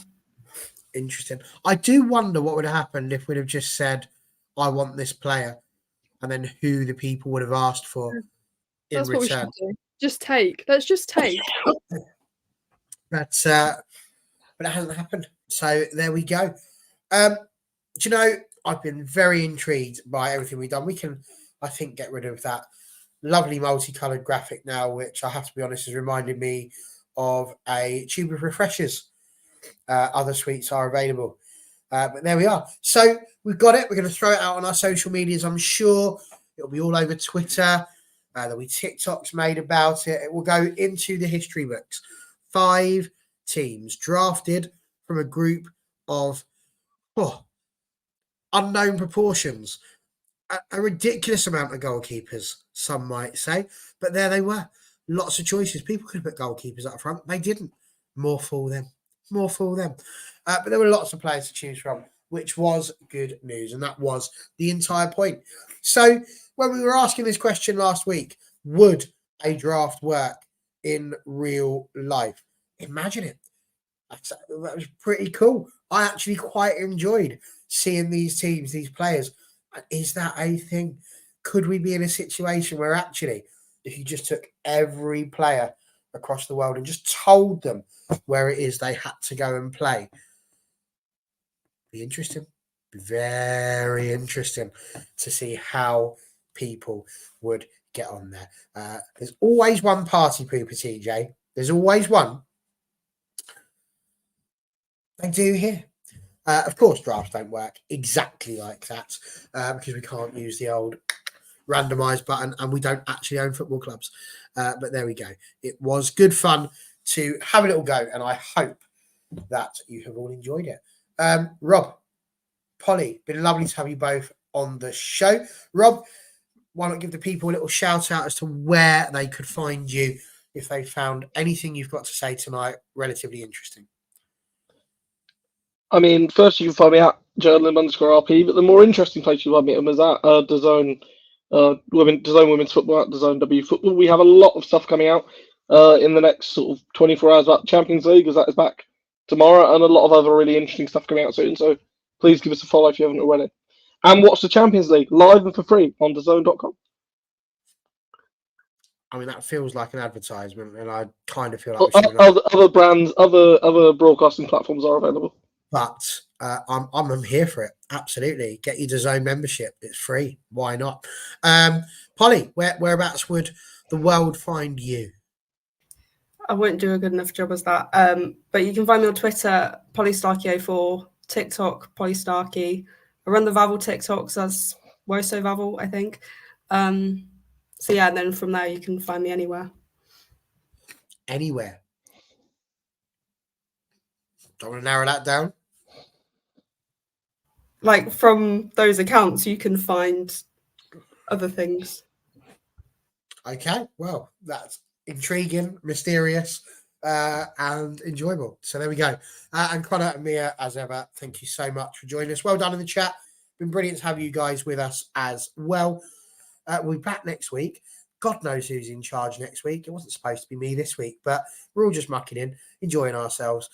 Speaker 1: Interesting. I do wonder what would have happened if we'd have just said, I want this player, and then who the people would have asked for in
Speaker 5: That's
Speaker 1: return.
Speaker 5: what we should do. Just take. Let's just take.
Speaker 1: But it hasn't happened. So there we go. Do you know, I've been very intrigued by everything we've done. We can, I think, get rid of that lovely multicolored graphic now, which I have to be honest has reminded me of a tube of refreshers. Other sweets are available. But there we are. So we've got it. We're going to throw it out on our social medias. I'm sure it'll be all over Twitter. There'll be TikToks made about it. It will go into the history books. 5 teams drafted from a group of unknown proportions. A ridiculous amount of goalkeepers, some might say. But there they were. Lots of choices. People could put goalkeepers up front. They didn't. More for them. But there were lots of players to choose from, which was good news. And that was the entire point. So when we were asking this question last week, would a draft work in real life? Imagine it. That was pretty cool. I actually quite enjoyed seeing these teams, these players. Is that a thing? Could we be in a situation where actually, if you just took every player across the world and just told them where it is they had to go and play? Be interesting. Very interesting to see how people would get on there. There's always one party pooper, TJ. There's always one. They do here. Of course, drafts don't work exactly like that because we can't use the old randomised button and we don't actually own football clubs. But there we go. It was good fun to have a little go, and I hope that you have all enjoyed it. Rob, Polly, been lovely to have you both on the show. Rob, why not give the people a little shout out as to where they could find you if they found anything you've got to say tonight relatively interesting?
Speaker 2: I mean, first you can find me at journalism_RP, but the more interesting place you find me is at DAZN Women's Football, at DAZN W Football. We have a lot of stuff coming out in the next sort of 24 hours about Champions League, as that is back tomorrow, and a lot of other really interesting stuff coming out soon. So please give us a follow if you haven't already. And watch the Champions League live and for free on DAZN.com.
Speaker 1: I mean, that feels like an advertisement, and I kind of feel like we should
Speaker 2: other brands, other broadcasting platforms are available.
Speaker 1: But I'm here for it. Absolutely. Get your DAZN membership. It's free. Why not? Polly, whereabouts would the world find you?
Speaker 3: I wouldn't do a good enough job as that. But you can find me on Twitter, PollyStarky04, TikTok, PollyStarky. I run the Vavel TikToks as Woso Vavel, I think. So yeah, and then from there you can find me anywhere.
Speaker 1: Anywhere. Don't want to narrow that down.
Speaker 3: Like from those accounts, you can find other things.
Speaker 1: Okay, well, that's intriguing, mysterious, and enjoyable. So there we go. And Connor and Mia, as ever, thank you so much for joining us. Well done in the chat. Been brilliant to have you guys with us as well. We'll be back next week. God knows who's in charge next week. It wasn't supposed to be me this week, but we're all just mucking in, enjoying ourselves.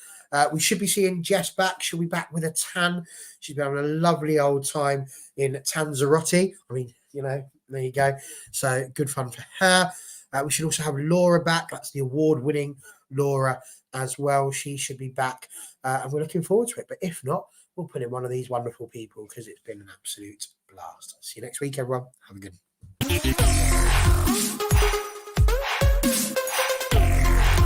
Speaker 1: We should be seeing Jess back. She'll be back with a tan. She's been having a lovely old time in Tanzarote. I mean, you know, there you go. So good fun for her. We should also have Laura back. That's the award-winning Laura as well. She should be back, and we're looking forward to it. But if not, we'll put in one of these wonderful people because it's been an absolute blast. See you next week, everyone. Have a good one.